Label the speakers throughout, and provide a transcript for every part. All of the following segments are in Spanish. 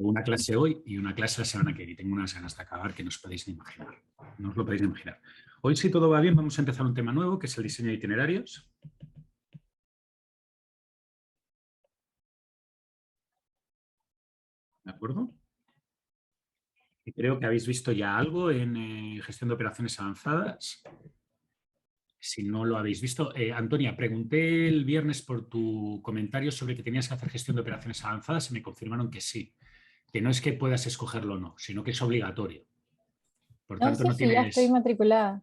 Speaker 1: Una clase hoy y una clase la semana que viene. Tengo unas ganas de acabar que no os podéis ni imaginar. No os lo podéis ni imaginar. Hoy, si todo va bien, vamos a empezar un tema nuevo, que es el diseño de itinerarios. ¿De acuerdo? Y creo que habéis visto ya algo en gestión de operaciones avanzadas. Si no lo habéis visto, Antonia, pregunté el viernes por tu comentario sobre que tenías que hacer gestión de operaciones avanzadas y me confirmaron que sí, que no es que puedas escogerlo o no, sino que es obligatorio. Por
Speaker 2: No,
Speaker 1: tanto,
Speaker 2: sí,
Speaker 1: no
Speaker 2: sí, ya estoy
Speaker 1: tienes...
Speaker 2: matriculada.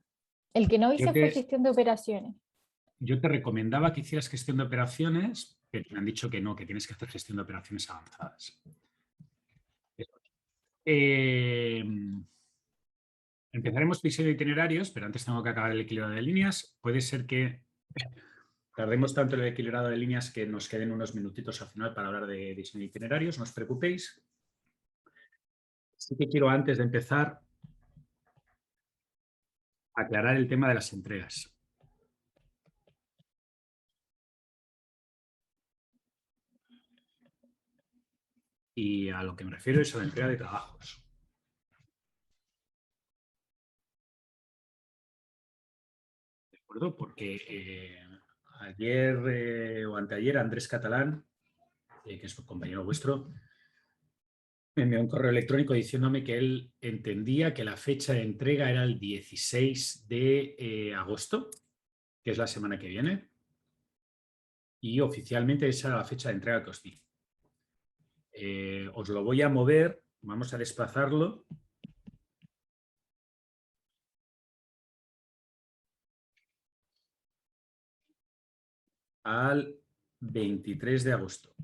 Speaker 2: El que no
Speaker 1: Yo
Speaker 2: hice fue
Speaker 1: te,
Speaker 2: gestión de operaciones.
Speaker 1: yo te recomendaba que hicieras gestión de operaciones, pero me han dicho que no, que tienes que hacer gestión de operaciones avanzadas. Eh, Empezaremos diseño de itinerarios, pero antes tengo que acabar el equilibrado de líneas. Puede ser que tardemos tanto en el equilibrado de líneas que nos queden unos minutitos al final para hablar de diseño de itinerarios, no os preocupéis. Sí que quiero, antes de empezar, aclarar el tema de las entregas. Y a lo que me refiero es a la entrega de trabajos. ¿De acuerdo? Porque ayer o anteayer Andrés Catalán, que es un compañero vuestro, me envió un correo electrónico diciéndome que él entendía que la fecha de entrega era el 16 de agosto, que es la semana que viene, y oficialmente esa era la fecha de entrega que os di. Os lo voy a mover, vamos a desplazarlo al 23 de agosto.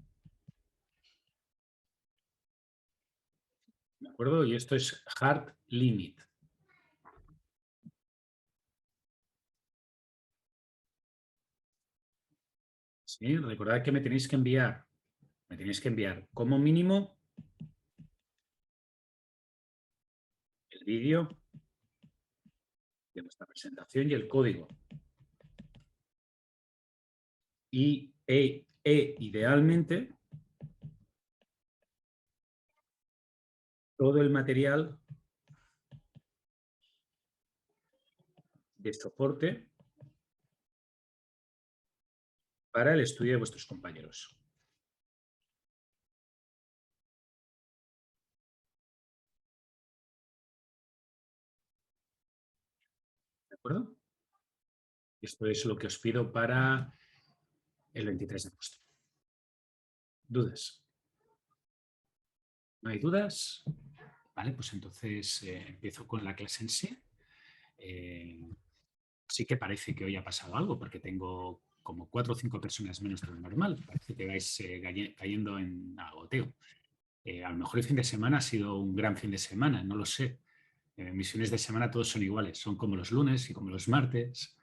Speaker 1: ¿De acuerdo? Y esto es hard limit. ¿Sí? Recordad que me tenéis que enviar como mínimo el vídeo de vuestra presentación y el código. Y idealmente todo el material de soporte para el estudio de vuestros compañeros. ¿De acuerdo? Esto es lo que os pido para el 23 de agosto. ¿Dudas? ¿No hay dudas? Vale, pues entonces empiezo con la clase en sí. Sí que parece que hoy ha pasado algo, porque tengo como 4 o 5 personas menos de lo normal. Parece que vais cayendo en agoteo. A lo mejor el fin de semana ha sido un gran fin de semana, no lo sé. Mis fines de semana todos son iguales, son como los lunes y como los martes.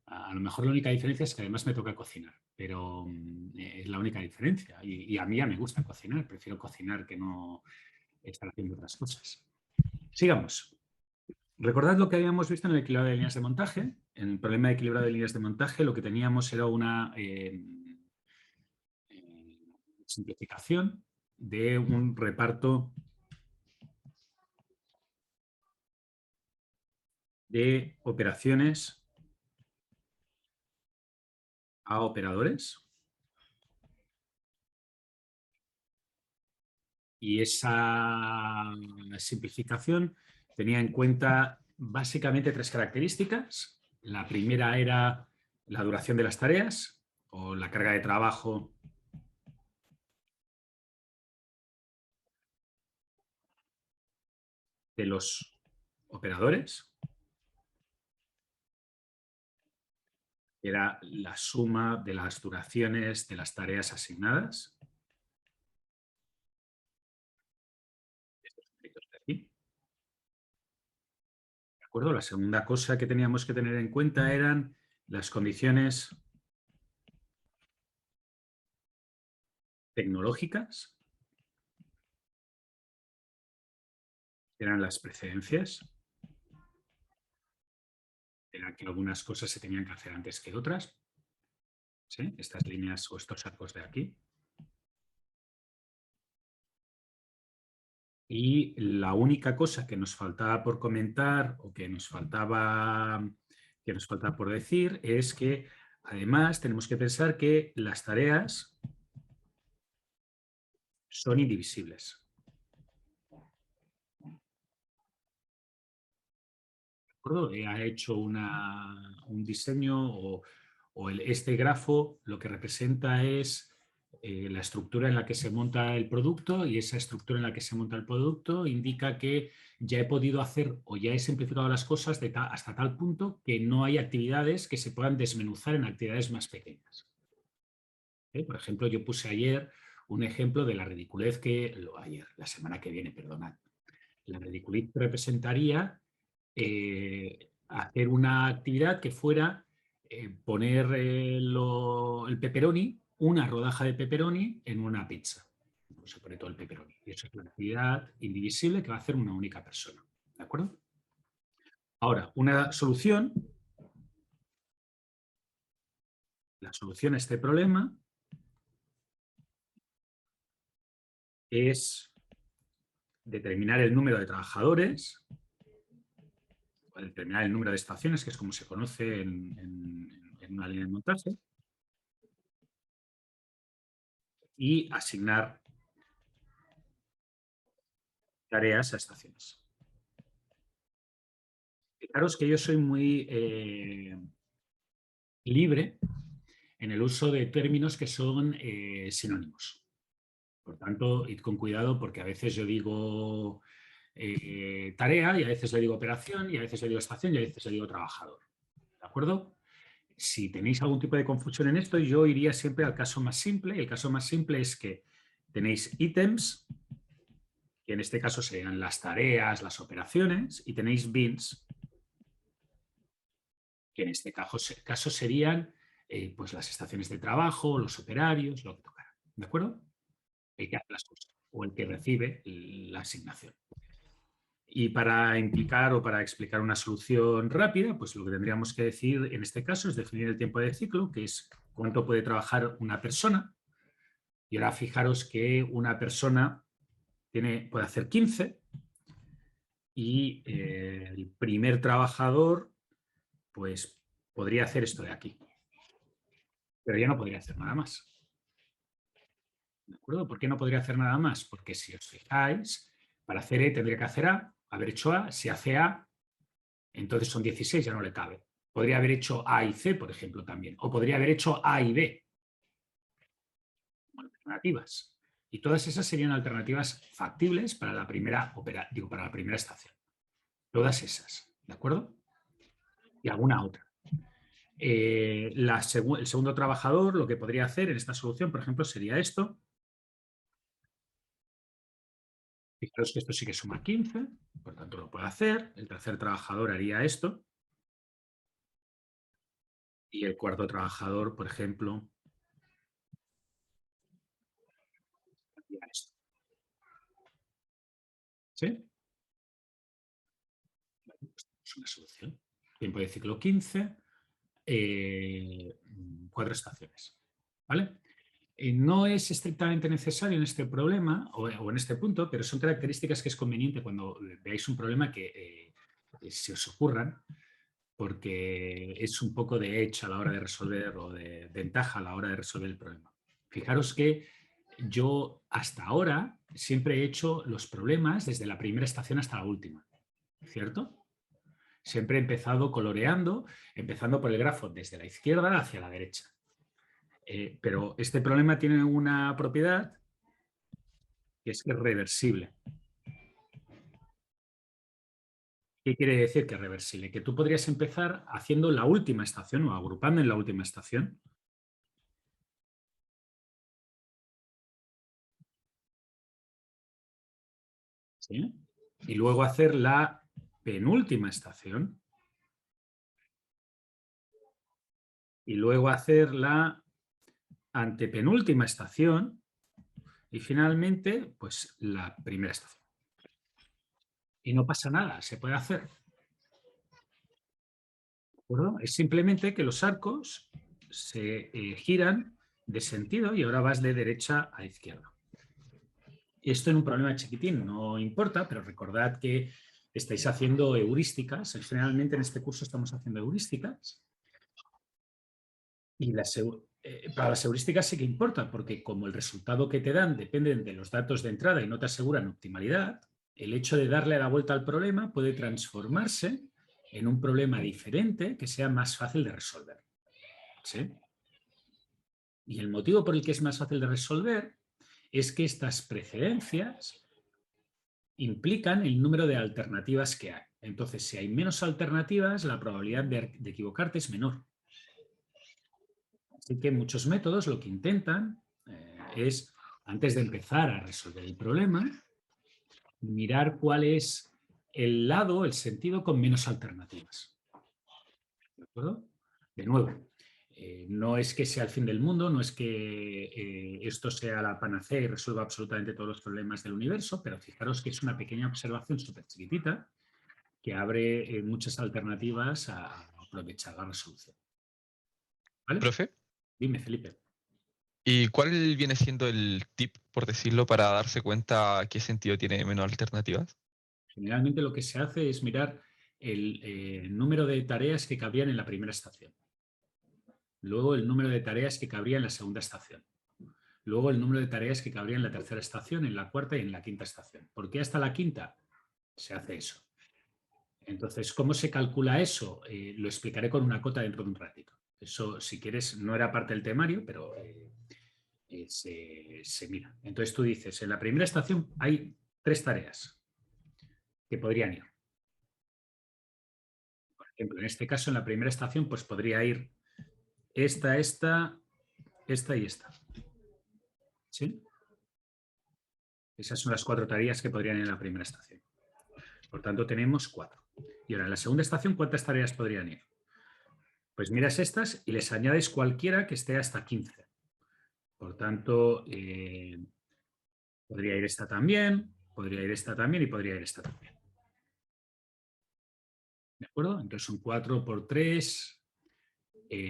Speaker 1: A lo mejor la única diferencia es que además me toca cocinar, pero es la única diferencia. Y a mí ya me gusta cocinar, prefiero cocinar que no estar haciendo otras cosas. Sigamos. Recordad lo que habíamos visto en el equilibrado de líneas de montaje. En el problema de equilibrado de líneas de montaje lo que teníamos era una simplificación de un reparto de operaciones a operadores. Y esa simplificación tenía en cuenta básicamente 3 características. La primera era la duración de las tareas o la carga de trabajo de los operadores. Era la suma de las duraciones de las tareas asignadas. ¿De acuerdo? La segunda cosa que teníamos que tener en cuenta eran las condiciones tecnológicas, eran las precedencias, era que algunas cosas se tenían que hacer antes que otras, ¿sí? Estas líneas o estos arcos de aquí. Y la única cosa que nos faltaba por comentar o que nos faltaba por decir es que además tenemos que pensar que las tareas son indivisibles. Ha hecho un diseño o este grafo lo que representa es la estructura en la que se monta el producto, y esa estructura en la que se monta el producto indica que ya he podido hacer o ya he simplificado las cosas hasta tal punto que no hay actividades que se puedan desmenuzar en actividades más pequeñas. Por ejemplo, yo puse ayer un ejemplo de la ridiculez la semana que viene, perdonad. La ridiculez representaría hacer una actividad que fuera poner el pepperoni, una rodaja de pepperoni en una pizza. Pues se pone todo el pepperoni. Y eso es una actividad indivisible que va a hacer una única persona. ¿De acuerdo? Ahora, una solución. La solución a este problema es determinar el número de trabajadores, o determinar el número de estaciones, que es como se conoce en una línea de montaje, y asignar tareas a estaciones. Fijaros que yo soy muy libre en el uso de términos que son sinónimos. Por tanto, id con cuidado porque a veces yo digo tarea y a veces le digo operación y a veces le digo estación y a veces le digo trabajador. ¿De acuerdo? Si tenéis algún tipo de confusión en esto, yo iría siempre al caso más simple. Y el caso más simple es que tenéis ítems, que en este caso serían las tareas, las operaciones, y tenéis bins, que en este caso serían pues las estaciones de trabajo, los operarios, lo que tocara. ¿De acuerdo? El que hace las cosas o el que recibe la asignación. Y para implicar o para explicar una solución rápida, pues lo que tendríamos que decir en este caso es definir el tiempo de ciclo, que es cuánto puede trabajar una persona. Y ahora fijaros que una persona puede hacer 15 y el primer trabajador pues podría hacer esto de aquí. Pero ya no podría hacer nada más. ¿De acuerdo? ¿Por qué no podría hacer nada más? Porque si os fijáis, para hacer E tendría que hacer A, haber hecho A. Si hace A, entonces son 16, ya no le cabe. Podría haber hecho A y C, por ejemplo, también. O podría haber hecho A y B. Bueno, alternativas. Y todas esas serían alternativas factibles para la primera para la primera estación. Todas esas. ¿De acuerdo? Y alguna otra. El segundo trabajador lo que podría hacer en esta solución, por ejemplo, sería esto. Fijaros que esto sí que suma 15, por tanto lo puede hacer. El tercer trabajador haría esto. Y el cuarto trabajador, por ejemplo, haría esto. ¿Sí? Vale, pues es una solución. Tiempo de ciclo 15, 4 estaciones. ¿Vale? No es estrictamente necesario en este problema o en este punto, pero son características que es conveniente cuando veáis un problema que se os ocurran, porque es un poco de edge a la hora de resolver o de ventaja a la hora de resolver el problema. Fijaros que yo hasta ahora siempre he hecho los problemas desde la primera estación hasta la última, ¿cierto? Siempre he empezado coloreando, empezando por el grafo desde la izquierda hacia la derecha. Pero este problema tiene una propiedad que es reversible. ¿Qué quiere decir que es reversible? Que tú podrías empezar haciendo la última estación o agrupando en la última estación. ¿Sí? Y luego hacer la penúltima estación. Y luego hacer la antepenúltima estación. Y finalmente, pues la primera estación. Y no pasa nada, se puede hacer. ¿De acuerdo? Es simplemente que los arcos se giran de sentido y ahora vas de derecha a izquierda. Esto en un problema chiquitín no importa, pero recordad que estáis haciendo heurísticas. Generalmente en este curso estamos haciendo heurísticas. Y para las heurísticas sí que importa, porque como el resultado que te dan depende de los datos de entrada y no te aseguran optimalidad, el hecho de darle la vuelta al problema puede transformarse en un problema diferente que sea más fácil de resolver. ¿Sí? Y el motivo por el que es más fácil de resolver es que estas precedencias implican el número de alternativas que hay. Entonces, si hay menos alternativas, la probabilidad de equivocarte es menor. Así que muchos métodos lo que intentan es, antes de empezar a resolver el problema, mirar cuál es el lado, el sentido con menos alternativas. ¿De acuerdo? De nuevo, no es que sea el fin del mundo, no es que esto sea la panacea y resuelva absolutamente todos los problemas del universo, pero fijaros que es una pequeña observación súper chiquitita que abre muchas alternativas a aprovechar la resolución. ¿Vale?
Speaker 3: Profe,
Speaker 1: Dime, Felipe.
Speaker 3: ¿y cuál viene siendo el tip, por decirlo, para darse cuenta qué sentido tiene menos alternativas?
Speaker 1: Generalmente lo que se hace es mirar el número de tareas que cabrían en la primera estación. Luego el número de tareas que cabría en la segunda estación. Luego el número de tareas que cabría en la tercera estación, en la cuarta y en la quinta estación. ¿Por qué hasta la quinta se hace eso? Entonces, ¿cómo se calcula eso? Lo explicaré con una cota dentro de un ratito. Eso, si quieres, no era parte del temario, pero se mira. Entonces tú dices, en la primera estación hay 3 tareas que podrían ir. Por ejemplo, en este caso, en la primera estación, pues podría ir esta y esta. ¿Sí? Esas son las 4 tareas que podrían ir en la primera estación. Por tanto, tenemos 4. Y ahora, en la segunda estación, ¿cuántas tareas podrían ir? Pues miras estas y les añades cualquiera que esté hasta 15. Por tanto, podría ir esta también, podría ir esta también y podría ir esta también. ¿De acuerdo? Entonces son 4 por 3,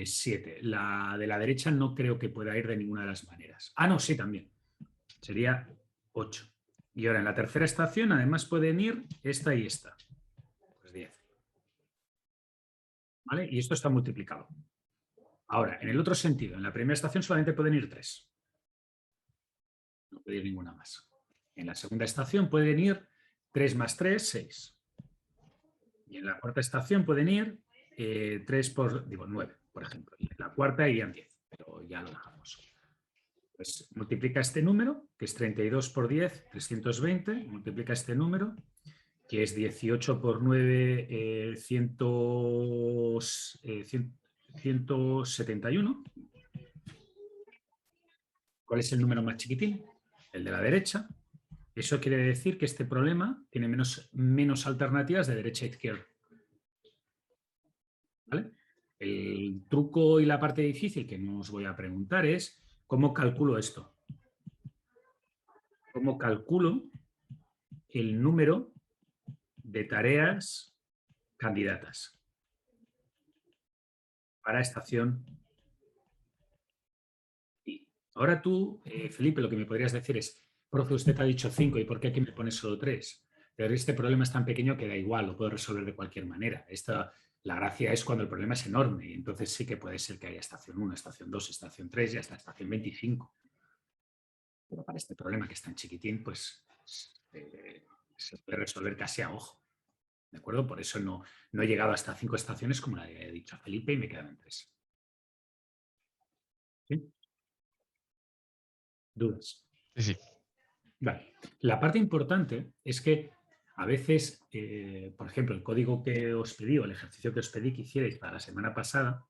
Speaker 1: 7. La de la derecha no creo que pueda ir de ninguna de las maneras. Ah, no, sí, también. Sería 8. Y ahora en la tercera estación además pueden ir esta y esta. Pues 10. ¿Vale? Y esto está multiplicado. Ahora, en el otro sentido, en la primera estación solamente pueden ir 3. No puede ir ninguna más. En la segunda estación pueden ir 3 más 3, 6. Y en la cuarta estación pueden ir 9, por ejemplo. Y en la cuarta irían 10, pero ya lo dejamos. Pues multiplica este número, que es 32 por 10, 320. Multiplica este número, que es 18 por 9, 171. ¿Cuál es el número más chiquitín? El de la derecha. Eso quiere decir que este problema tiene menos alternativas de derecha a izquierda. ¿Vale? El truco y la parte difícil que no os voy a preguntar es cómo calculo esto. ¿Cómo calculo el número de tareas candidatas para estación I? Ahora tú, Felipe, lo que me podrías decir es, profe, usted ha dicho 5, ¿y por qué aquí me pone solo 3? Pero este problema es tan pequeño que da igual, lo puedo resolver de cualquier manera. La gracia es cuando el problema es enorme y entonces sí que puede ser que haya estación 1, estación 2, estación 3 y hasta estación 25. Pero para este problema que es tan chiquitín, pues se puede resolver casi a ojo. ¿De acuerdo? Por eso no he llegado hasta 5 estaciones como le he dicho a Felipe y me quedan en 3. ¿Sí? ¿Dudas?
Speaker 3: Sí, sí.
Speaker 1: Vale. La parte importante es que a veces, por ejemplo, el código que os pedí o el ejercicio que os pedí que hicierais para la semana pasada,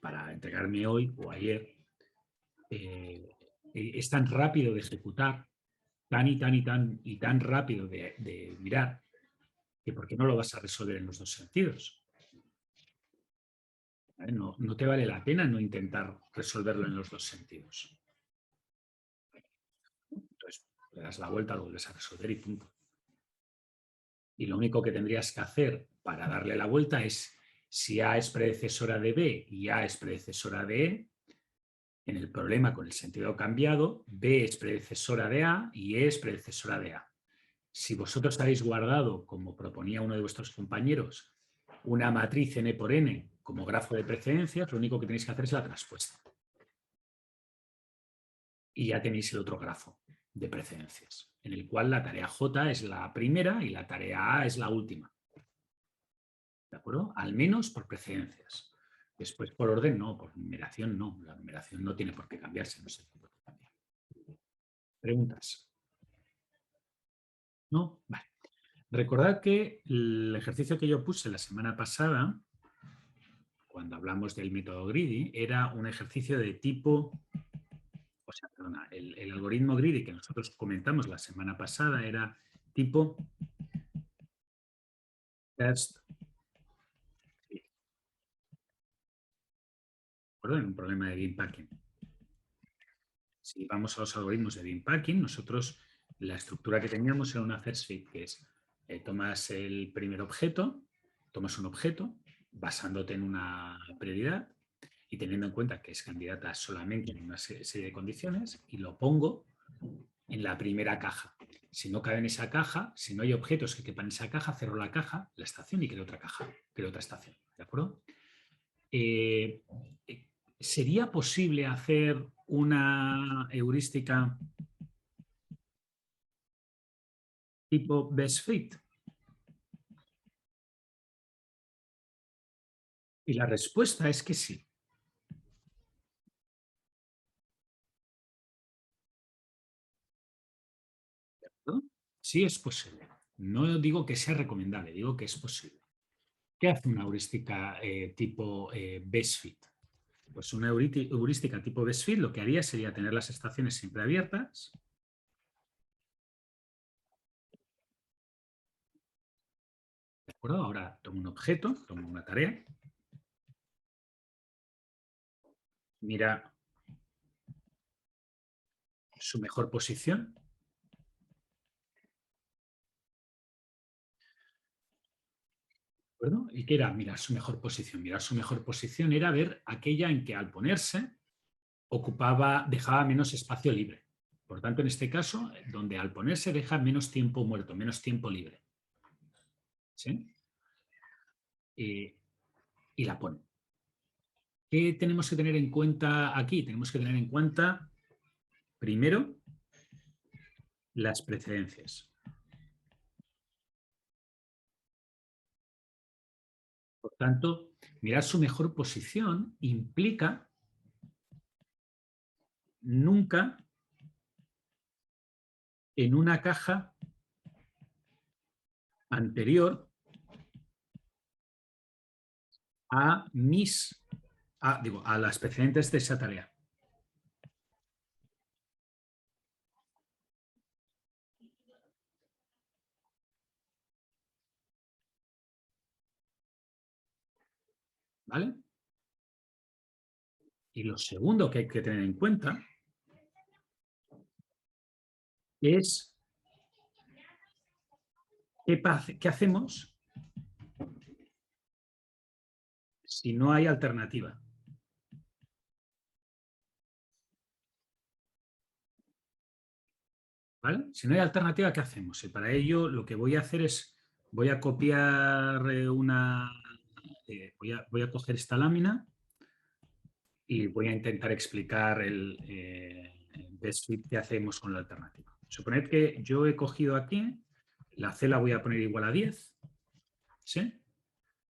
Speaker 1: para entregarme hoy o ayer, es tan rápido de ejecutar, tan rápido de mirar, que ¿por qué no lo vas a resolver en los dos sentidos? ¿Vale? No te vale la pena no intentar resolverlo en los dos sentidos. Entonces, le das la vuelta, lo vuelves a resolver y punto. Y lo único que tendrías que hacer para darle la vuelta es, si A es predecesora de B y A es predecesora de E, En el problema con el sentido cambiado, B es predecesora de A y E es predecesora de A. Si vosotros habéis guardado, como proponía uno de vuestros compañeros, una matriz n por n como grafo de precedencias, lo único que tenéis que hacer es la traspuesta. Y ya tenéis el otro grafo de precedencias, en el cual la tarea J es la primera y la tarea A es la última. ¿De acuerdo? Al menos por precedencias. Después por orden no, por numeración no. La numeración no tiene por qué cambiarse, no sé por qué cambiar. ¿Preguntas? ¿No? Vale. Recordad que el ejercicio que yo puse la semana pasada, cuando hablamos del método Greedy, era un ejercicio de tipo, o sea, perdona, el algoritmo Greedy que nosotros comentamos la semana pasada era tipo test, en un problema de bin packing. Si vamos a los algoritmos de bin packing, nosotros la estructura que teníamos era una first fit, que es tomas el primer objeto, tomas un objeto basándote en una prioridad y teniendo en cuenta que es candidata solamente en una serie de condiciones y lo pongo en la primera caja. Si no cabe en esa caja, si no hay objetos que quepan en esa caja, cerro la caja, la estación y creo otra caja, creo otra estación. ¿De acuerdo? ¿Sería posible hacer una heurística tipo best fit? Y la respuesta es que sí. ¿No? Sí es posible. No digo que sea recomendable, digo que es posible. ¿Qué hace una heurística tipo best fit? Pues una heurística tipo best fit lo que haría sería tener las estaciones siempre abiertas. ¿De acuerdo? Ahora tomo un objeto, tomo una tarea. Mira su mejor posición. ¿De acuerdo? ¿Y qué era mirar su mejor posición? Mirar su mejor posición era ver aquella en que al ponerse dejaba menos espacio libre. Por tanto, en este caso, donde al ponerse deja menos tiempo muerto, menos tiempo libre. ¿Sí? Y la pone. ¿Qué tenemos que tener en cuenta aquí? Tenemos que tener en cuenta, primero, las precedencias. Por tanto, mirar su mejor posición implica nunca en una caja anterior a a las precedentes de esa tarea. ¿Vale? Y lo segundo que hay que tener en cuenta es qué hacemos si no hay alternativa. ¿Vale? Si no hay alternativa, ¿qué hacemos? Y para ello lo que voy a hacer es, voy a copiar voy a coger esta lámina y voy a intentar explicar el best fit que hacemos con la alternativa. Suponed que yo he cogido aquí, la C la voy a poner igual a 10, ¿sí?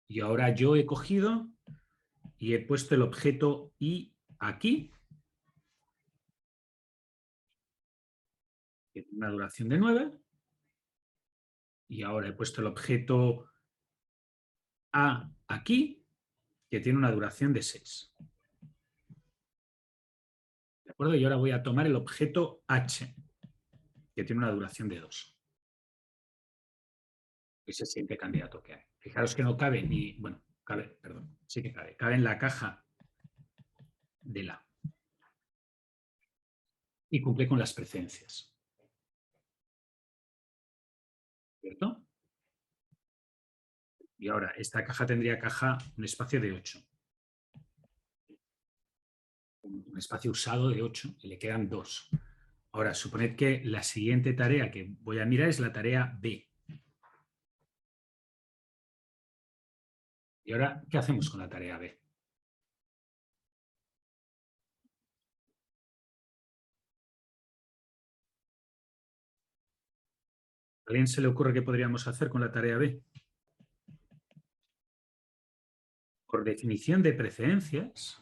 Speaker 1: Y ahora yo he cogido y he puesto el objeto I aquí, que tiene una duración de 9, y ahora he puesto el objeto A aquí, que tiene una duración de 6. ¿De acuerdo? Y ahora voy a tomar el objeto H, que tiene una duración de 2. Ese siguiente candidato que hay. Fijaros que no cabe ni, bueno, cabe, perdón, sí que cabe. Cabe en la caja de la. Y cumple con las precedencias. ¿Cierto? Y ahora, esta caja tendría un espacio de 8. un espacio usado de 8 y le quedan 2. Ahora, suponed que la siguiente tarea que voy a mirar es la tarea B. Y ahora, ¿qué hacemos con la tarea B? ¿A alguien se le ocurre qué podríamos hacer con la tarea B? Por definición de precedencias,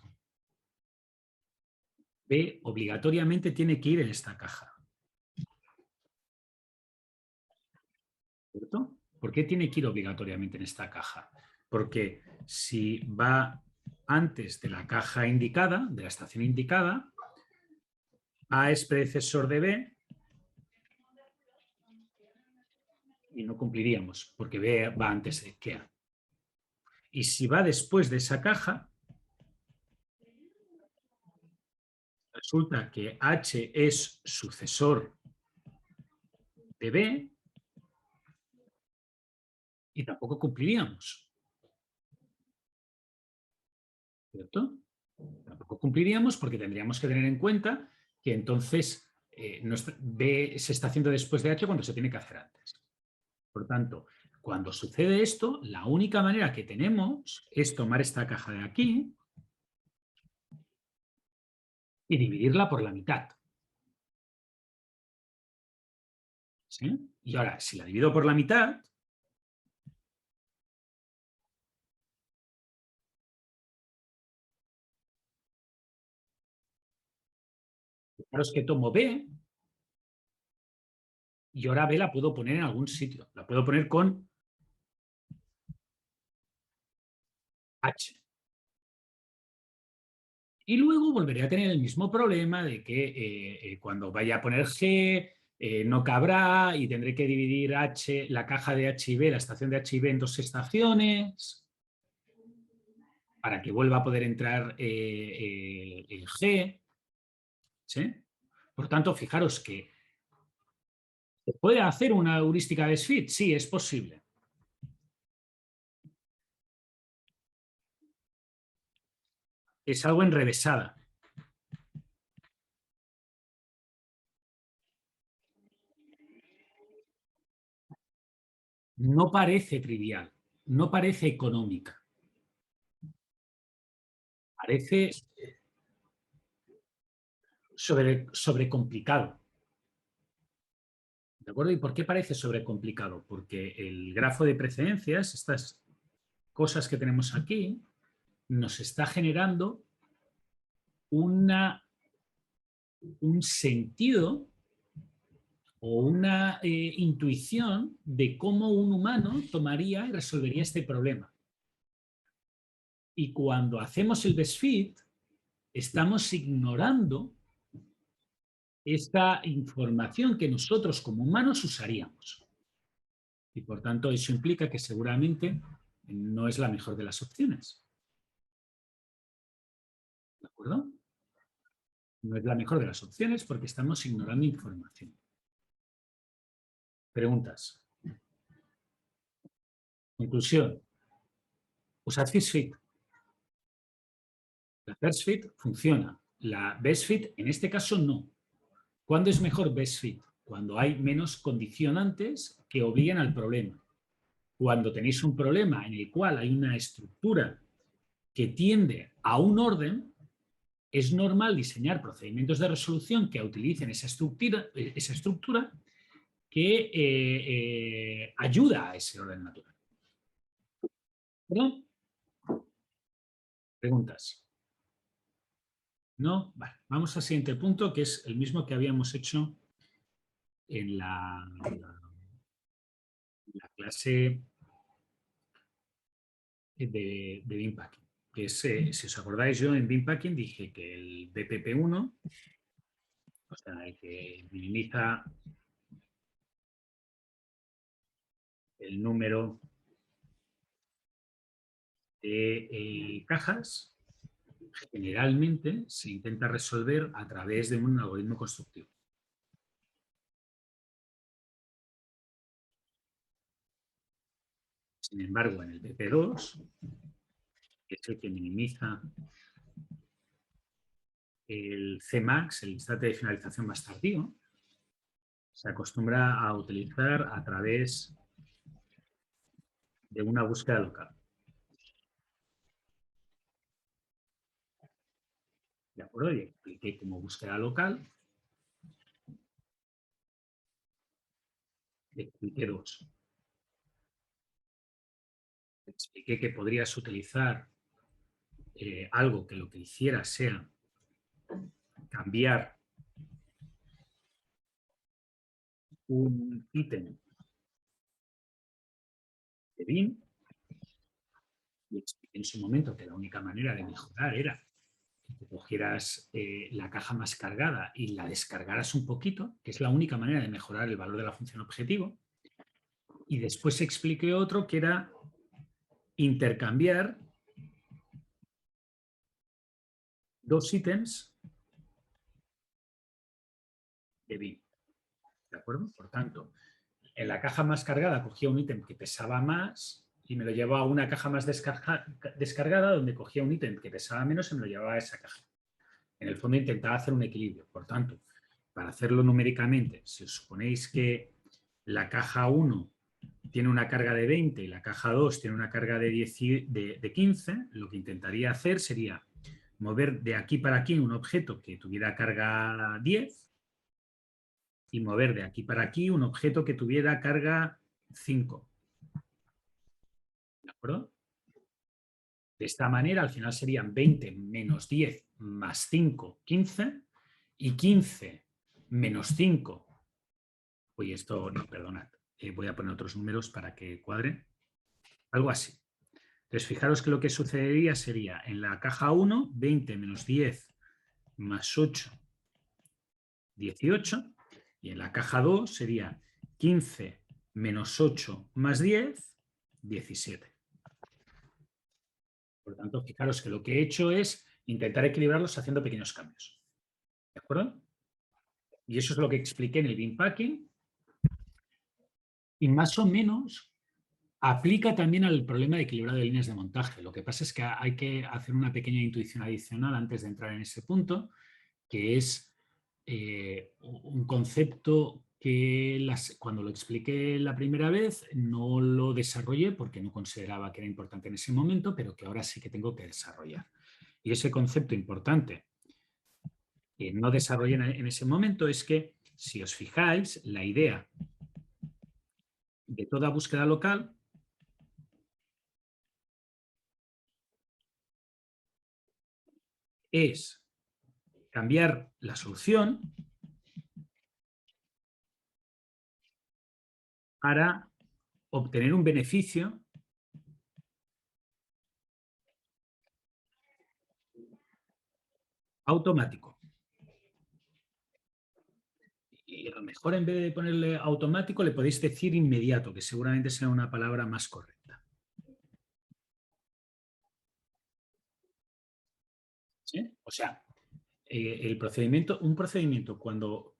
Speaker 1: B obligatoriamente tiene que ir en esta caja. ¿Cierto? ¿Por qué tiene que ir obligatoriamente en esta caja? Porque si va antes de la caja indicada, de la estación indicada, A es predecesor de B y no cumpliríamos, porque B va antes de que A. Y si va después de esa caja, resulta que H es sucesor de B y tampoco cumpliríamos. ¿Cierto? Tampoco cumpliríamos porque tendríamos que tener en cuenta que entonces B se está haciendo después de H cuando se tiene que hacer antes. Por tanto, cuando sucede esto, la única manera que tenemos es tomar esta caja de aquí y dividirla por la mitad. ¿Sí? Y ahora, si la divido por la mitad, fijaros que tomo B y ahora B la puedo poner en algún sitio. La puedo poner con H. Y luego volveré a tener el mismo problema de que cuando vaya a poner G, no cabrá y tendré que dividir H, la caja de H y B, la estación de H y B en 2 estaciones para que vuelva a poder entrar el G. ¿Sí? Por tanto, fijaros que ¿se puede hacer una heurística de SFIT? Sí, es posible. Es algo enrevesada. No parece trivial, no parece económica. Parece sobrecomplicado. ¿De acuerdo? ¿Y por qué parece sobrecomplicado? Porque el grafo de precedencias, estas cosas que tenemos aquí, nos está generando un sentido o una intuición de cómo un humano tomaría y resolvería este problema. Y cuando hacemos el best fit, estamos ignorando esta información que nosotros como humanos usaríamos. Y por tanto eso implica que seguramente no es la mejor de las opciones. ¿De acuerdo? No es la mejor de las opciones porque estamos ignorando información. Preguntas. Conclusión. Usad FishFit. La First Fit funciona. La Best Fit, en este caso, no. ¿Cuándo es mejor Best Fit? Cuando hay menos condicionantes que obligan al problema. Cuando tenéis un problema en el cual hay una estructura que tiende a un orden, es normal diseñar procedimientos de resolución que utilicen esa estructura que ayuda a ese orden natural. ¿Perdón? ¿Preguntas? ¿No? Vale. Vamos al siguiente punto, que es el mismo que habíamos hecho en la clase de Beam Packing. Que es, si os acordáis, yo en Beam Packing dije que el BPP1, o sea, el que minimiza el número de cajas, generalmente se intenta resolver a través de un algoritmo constructivo. Sin embargo, en el BP2, que es el que minimiza el Cmax, el instante de finalización más tardío, se acostumbra a utilizar a través de una búsqueda local. ¿De acuerdo? Y expliqué como búsqueda local. Expliqué dos. Expliqué que podrías utilizar algo que lo que hiciera sea cambiar un ítem de bin, y expliqué en su momento que la única manera de mejorar era que cogieras la caja más cargada y la descargaras un poquito, que es la única manera de mejorar el valor de la función objetivo. Y después expliqué otro que era intercambiar dos ítems de bin. ¿De acuerdo? Por tanto, en la caja más cargada cogía un ítem que pesaba más y me lo llevaba a una caja más descargada donde cogía un ítem que pesaba menos y me lo llevaba a esa caja. En el fondo intentaba hacer un equilibrio. Por tanto, para hacerlo numéricamente, si os suponéis que la caja 1 tiene una carga de 20 y la caja 2 tiene una carga de 15, lo que intentaría hacer sería mover de aquí para aquí un objeto que tuviera carga 10 y mover de aquí para aquí un objeto que tuviera carga 5. ¿De acuerdo? De esta manera, al final serían 20 menos 10 más 5, 15, y 15 menos 5. Oye, esto no, perdonad. Voy a poner otros números para que cuadre. Algo así. Entonces, fijaros que lo que sucedería sería en la caja 1, 20 menos 10 más 8, 18. Y en la caja 2 sería 15 menos 8 más 10, 17. Por lo tanto, fijaros que lo que he hecho es intentar equilibrarlos haciendo pequeños cambios. ¿De acuerdo? Y eso es lo que expliqué en el bin packing. Y más o menos aplica también al problema de equilibrado de líneas de montaje. Lo que pasa es que hay que hacer una pequeña intuición adicional antes de entrar en ese punto, que es un concepto que cuando lo expliqué la primera vez no lo desarrollé porque no consideraba que era importante en ese momento, pero que ahora sí que tengo que desarrollar. Y ese concepto importante que no desarrollé en ese momento es que, si os fijáis, la idea de toda búsqueda local es cambiar la solución para obtener un beneficio automático. Y a lo mejor en vez de ponerle automático le podéis decir inmediato, que seguramente será una palabra más correcta. ¿Sí? O sea, un procedimiento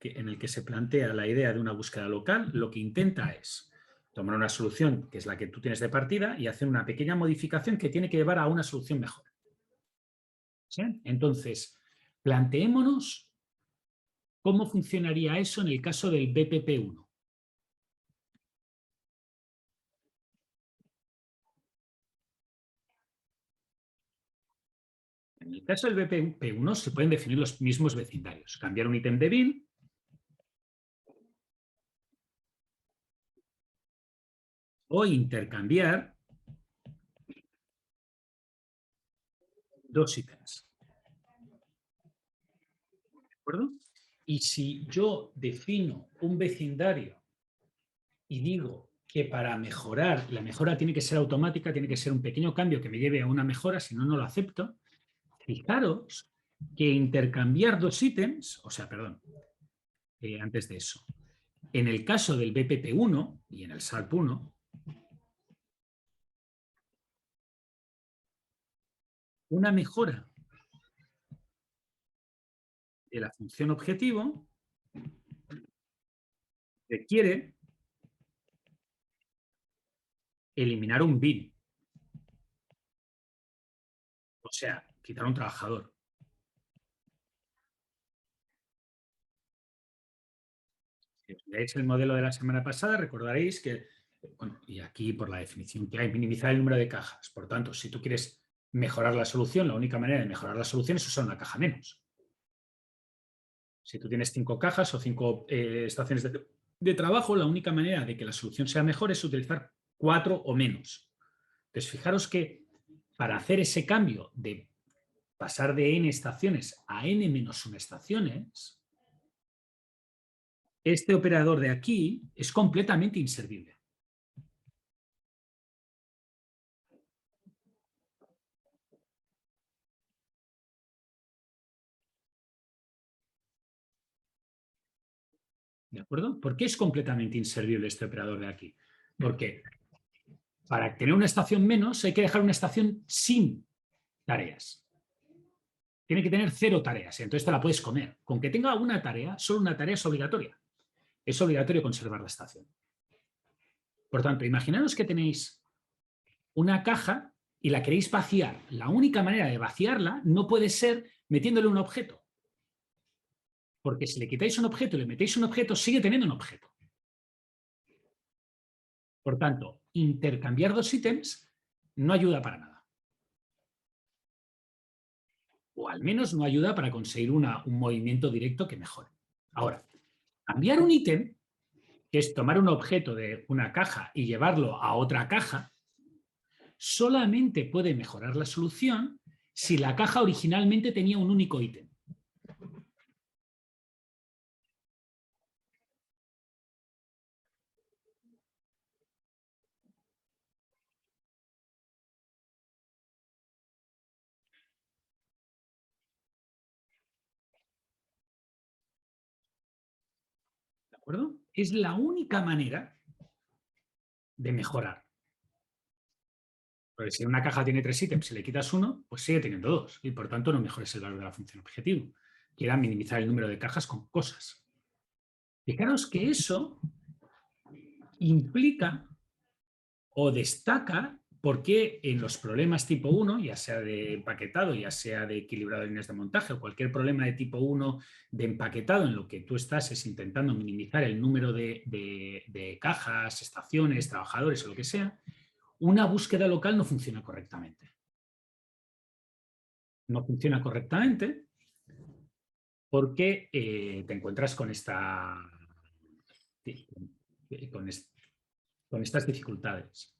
Speaker 1: en el que se plantea la idea de una búsqueda local, lo que intenta es tomar una solución que es la que tú tienes de partida y hacer una pequeña modificación que tiene que llevar a una solución mejor. ¿Sí? Entonces, planteémonos cómo funcionaría eso en el caso del BPP1. En el caso del BPP1 se pueden definir los mismos vecindarios. Cambiar un ítem de bin o intercambiar dos ítems. ¿De acuerdo? Y si yo defino un vecindario y digo que para mejorar, la mejora tiene que ser automática, tiene que ser un pequeño cambio que me lleve a una mejora, si no, no lo acepto, fijaros que intercambiar dos ítems, o sea, perdón, antes de eso, en el caso del BPP1 y en el SALP1, una mejora de la función objetivo requiere eliminar un bin, o sea, quitar un trabajador. veáis el modelo de la semana pasada, recordaréis que, bueno, y aquí por la definición que hay, minimizar el número de cajas. Por tanto, si tú quieres mejorar la solución, la única manera de mejorar la solución es usar una caja menos. Si tú tienes 5 cajas o 5 estaciones de trabajo, la única manera de que la solución sea mejor es utilizar 4 o menos. Entonces, fijaros que para hacer ese cambio de pasar de n estaciones a n-1 estaciones, este operador de aquí es completamente inservible. ¿De acuerdo? ¿Por qué es completamente inservible este operador de aquí? Porque para tener una estación menos hay que dejar una estación sin tareas. Tiene que tener 0 tareas, entonces te la puedes comer. Con que tenga una tarea, solo una tarea es obligatoria. Es obligatorio conservar la estación. Por tanto, imaginaros que tenéis una caja y la queréis vaciar. La única manera de vaciarla no puede ser metiéndole un objeto. Porque si le quitáis un objeto y le metéis un objeto, sigue teniendo un objeto. Por tanto, intercambiar dos ítems no ayuda para nada. O al menos no ayuda para conseguir un movimiento directo que mejore. Ahora, cambiar un ítem, que es tomar un objeto de una caja y llevarlo a otra caja, solamente puede mejorar la solución si la caja originalmente tenía un único ítem. ¿De acuerdo? Es la única manera de mejorar. Porque si una caja tiene 3 ítems y le quitas uno, pues sigue teniendo 2 y por tanto no mejores el valor de la función objetivo, que era minimizar el número de cajas con cosas. Fijaros que eso implica o destaca por qué en los problemas tipo 1, ya sea de empaquetado, ya sea de equilibrado de líneas de montaje o cualquier problema de tipo 1 de empaquetado en lo que tú estás es intentando minimizar el número de cajas, estaciones, trabajadores o lo que sea, una búsqueda local no funciona correctamente. No funciona correctamente porque te encuentras con estas dificultades.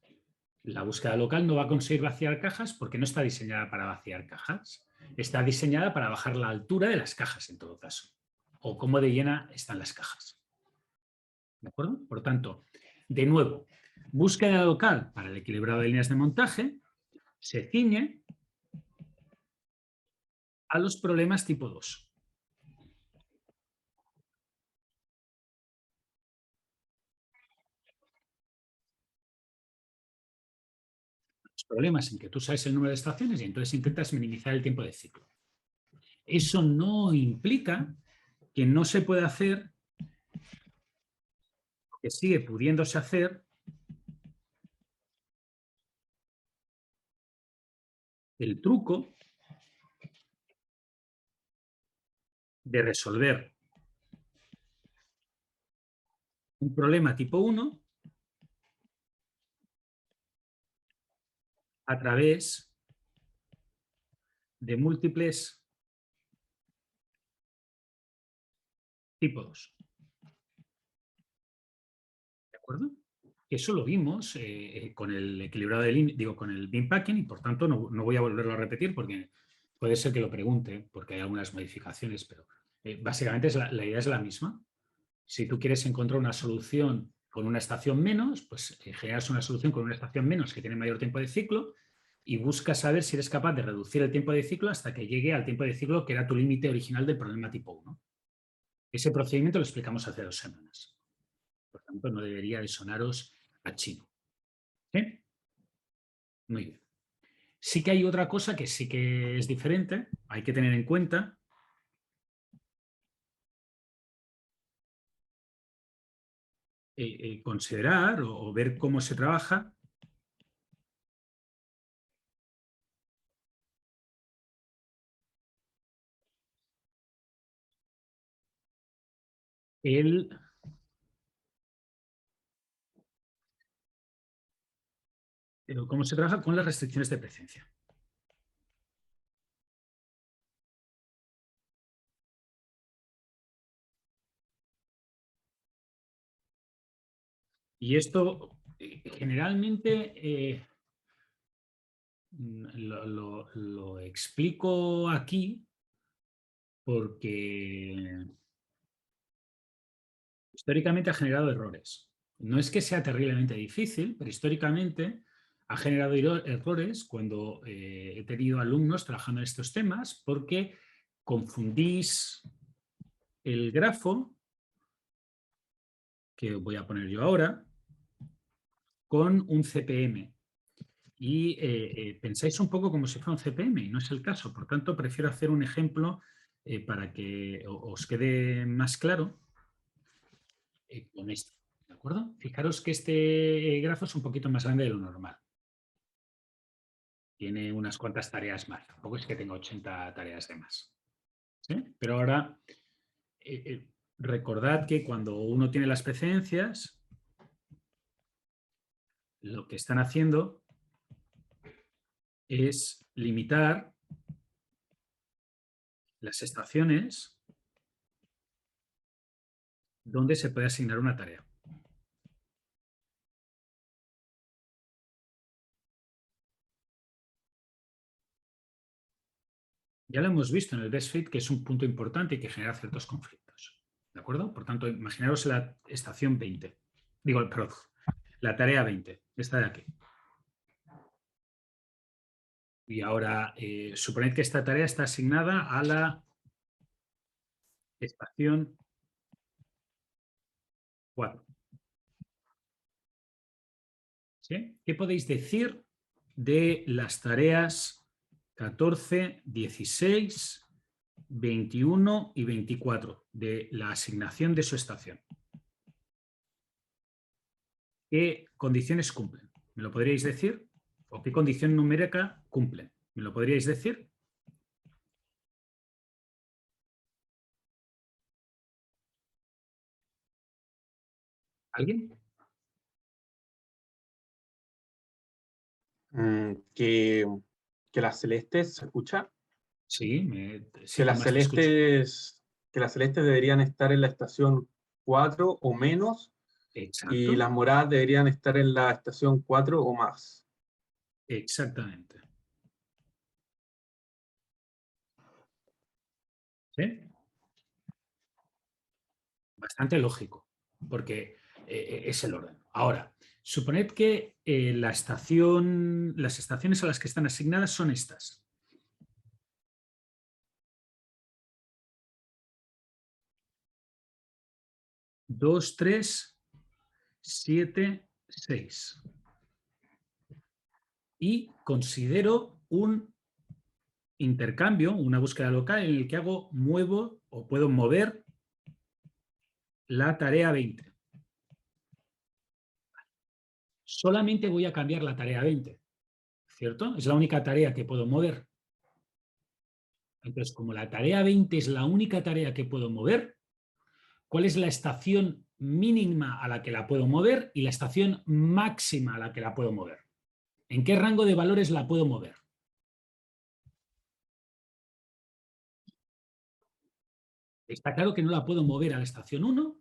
Speaker 1: La búsqueda local no va a conseguir vaciar cajas porque no está diseñada para vaciar cajas. Está diseñada para bajar la altura de las cajas, en todo caso, o cómo de llena están las cajas. ¿De acuerdo? Por tanto, de nuevo, búsqueda local para el equilibrado de líneas de montaje se ciñe a los problemas tipo 2. Los problemas en que tú sabes el número de estaciones y entonces intentas minimizar el tiempo de ciclo. Eso no implica que no se pueda hacer, que sigue pudiéndose hacer, el truco de resolver un problema tipo 1 a través de múltiples tipo 2. ¿De acuerdo? Eso lo vimos con el equilibrado de línea, digo, con el bin packing y por tanto no voy a volverlo a repetir porque puede ser que lo pregunte porque hay algunas modificaciones, pero básicamente la idea es la misma. Si tú quieres encontrar una solución con una estación menos, pues generas una solución con una estación menos que tiene mayor tiempo de ciclo y buscas saber si eres capaz de reducir el tiempo de ciclo hasta que llegue al tiempo de ciclo que era tu límite original del problema tipo 1. Ese procedimiento lo explicamos hace 2 semanas. Por tanto, no debería de sonaros a chino. ¿Sí? Muy bien. Sí que hay otra cosa que sí que es diferente, hay que tener en cuenta. Considerar o ver cómo se trabaja el Pero ¿cómo se trabaja con las restricciones de presencia? Y esto generalmente lo explico aquí porque históricamente ha generado errores. No es que sea terriblemente difícil, pero históricamente ha generado errores cuando he tenido alumnos trabajando en estos temas porque confundís el grafo, que voy a poner yo ahora, con un CPM. Y pensáis un poco como si fuera un CPM y no es el caso. Por tanto, prefiero hacer un ejemplo para que os quede más claro con esto. ¿De acuerdo? Fijaros que este grafo es un poquito más grande de lo normal. Tiene unas cuantas tareas más. Tampoco es que tenga 80 tareas de más. ¿Sí? Pero ahora, recordad que cuando uno tiene las precedencias, lo que están haciendo es limitar las estaciones donde se puede asignar una tarea. Ya lo hemos visto en el best fit, que es un punto importante y que genera ciertos conflictos. ¿De acuerdo? Por tanto, imaginaros la estación 20. Digo, perdón, la tarea 20, esta de aquí. Y ahora, suponed que esta tarea está asignada a la estación 4. ¿Sí? ¿Qué podéis decir de las tareas 14, 16, 21 y 24 de la asignación de su estación? ¿Qué condiciones cumplen? ¿Me lo podríais decir? ¿O qué condición numérica cumplen? ¿Me lo podríais decir? ¿Alguien?
Speaker 4: Que las celestes, ¿se escucha?
Speaker 1: Sí, sí,
Speaker 4: Que las
Speaker 1: Tomás, te escucho.
Speaker 4: celestes deberían estar en la estación 4 o menos, y
Speaker 1: Exacto,
Speaker 4: las moradas deberían estar en la estación 4 o más.
Speaker 1: exactamente. ¿Sí? Bastante lógico, porque es el orden. Ahora, suponed que las estaciones a las que están asignadas son estas. 2, 3, 7, 6. Y considero un intercambio, una búsqueda local en el que muevo o puedo mover la tarea 20. Solamente voy a cambiar la tarea 20, ¿cierto? Es la única tarea que puedo mover. Entonces, como la tarea 20 es la única tarea que puedo mover, ¿cuál es la estación mínima a la que la puedo mover y la estación máxima a la que la puedo mover? ¿En qué rango de valores la puedo mover? Está claro que no la puedo mover a la estación 1,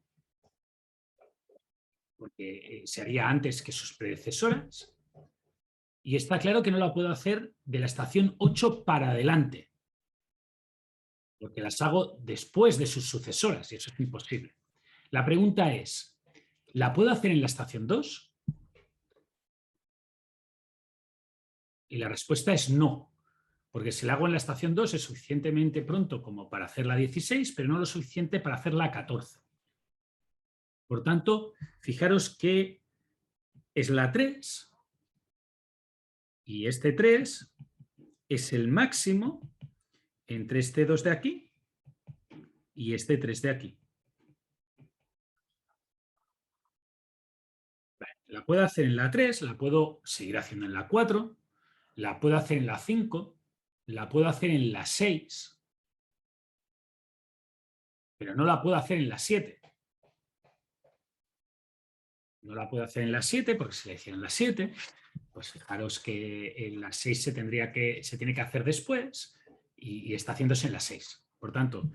Speaker 1: porque se haría antes que sus predecesoras, y está claro que no la puedo hacer de la estación 8 para adelante, porque las hago después de sus sucesoras, y eso es imposible. La pregunta es, ¿la puedo hacer en la estación 2? Y la respuesta es no, porque si la hago en la estación 2 es suficientemente pronto como para hacer la 16, pero no lo suficiente para hacer la 14. Por tanto, fijaros que es la 3 y este 3 es el máximo entre este 2 de aquí y este 3 de aquí. La puedo hacer en la 3, la puedo seguir haciendo en la 4, la puedo hacer en la 5, la puedo hacer en la 6, pero no la puedo hacer en la 7. No la puedo hacer en la 7 porque se la hicieron en la 7. pues fijaros que en las 6 se tiene que hacer después y está haciéndose en las 6. Por tanto,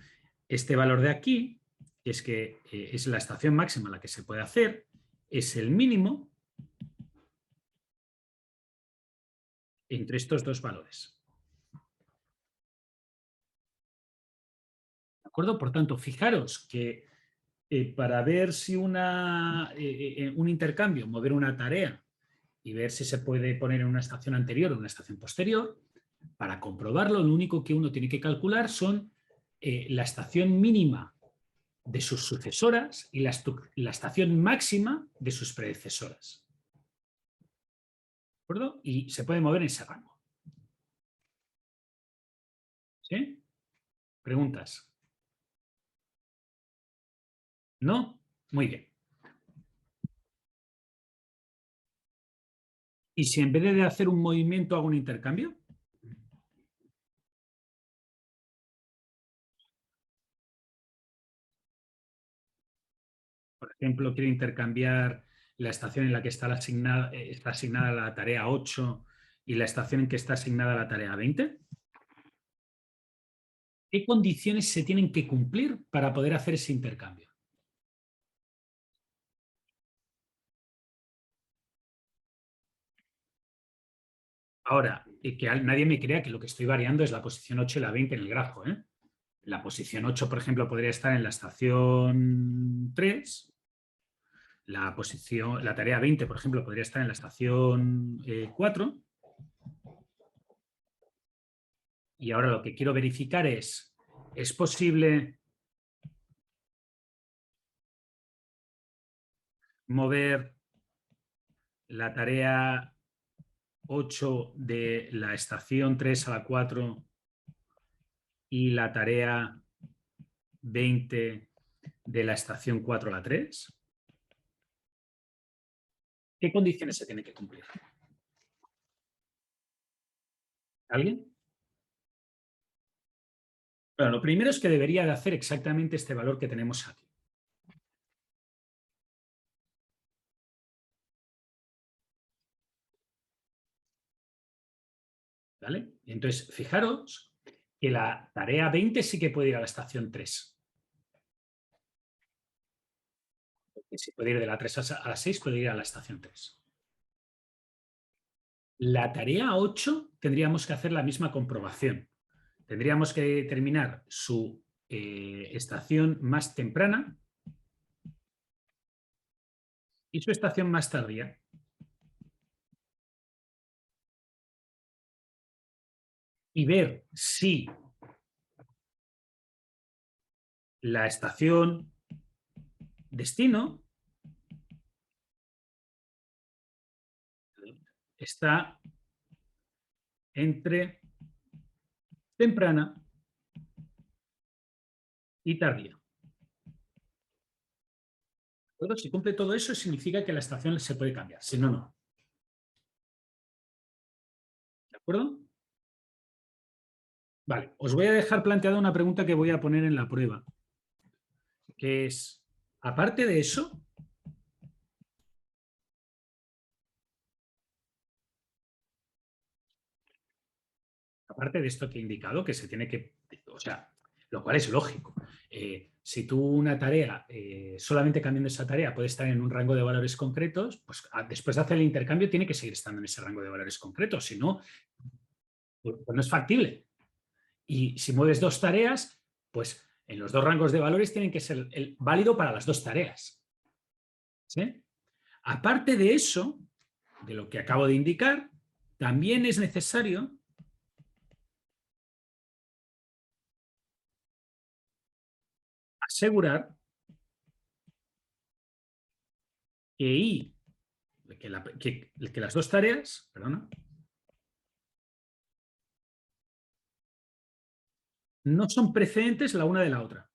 Speaker 1: este valor de aquí, es que es la estación máxima la que se puede hacer, es el mínimo entre estos dos valores. ¿De acuerdo? Por tanto, fijaros que para ver si un intercambio, mover una tarea y ver si se puede poner en una estación anterior o en una estación posterior, para comprobarlo, lo único que uno tiene que calcular son la estación mínima de sus sucesoras y la estación máxima de sus predecesoras. ¿De acuerdo? Y se puede mover en ese rango. ¿Sí? ¿Preguntas? ¿No? Muy bien. ¿Y si en vez de hacer un movimiento hago un intercambio? Por ejemplo, quiero intercambiar la estación en la que está asignada la tarea 8 y la estación en que está asignada la tarea 20. ¿Qué condiciones se tienen que cumplir para poder hacer ese intercambio? Ahora, que nadie me crea que lo que estoy variando es la posición 8 y la 20 en el grafo, ¿eh? La posición 8, por ejemplo, podría estar en la estación 3. La tarea 20, por ejemplo, podría estar en la estación 4. Y ahora lo que quiero verificar ¿es posible mover la tarea 8 de la estación 3 a la 4 y la tarea 20 de la estación 4 a la 3? ¿Qué condiciones se tienen que cumplir? ¿Alguien? Bueno, lo primero es que debería de hacer exactamente este valor que tenemos aquí. ¿Vale? Entonces, fijaros que la tarea 20 sí que puede ir a la estación 3. Si puede ir de la 3 a la 6, puede ir a la estación 3. La tarea 8 tendríamos que hacer la misma comprobación. Tendríamos que determinar su estación más temprana y su estación más tardía. Y ver si la estación destino está entre temprana y tardía. Si cumple todo eso, significa que la estación se puede cambiar, si no, no. ¿De acuerdo? Vale, os voy a dejar planteada una pregunta que voy a poner en la prueba, que es, aparte de eso, aparte de esto que he indicado, que se tiene que, o sea, lo cual es lógico. Si tú una tarea, solamente cambiando esa tarea, puede estar en un rango de valores concretos, pues después de hacer el intercambio tiene que seguir estando en ese rango de valores concretos, si no, pues no es factible. Y si mueves dos tareas, pues en los dos rangos de valores tienen que ser válido para las dos tareas. ¿Sí? Aparte de eso, de lo que acabo de indicar, también es necesario asegurar que las dos tareas, perdona, no son precedentes la una de la otra.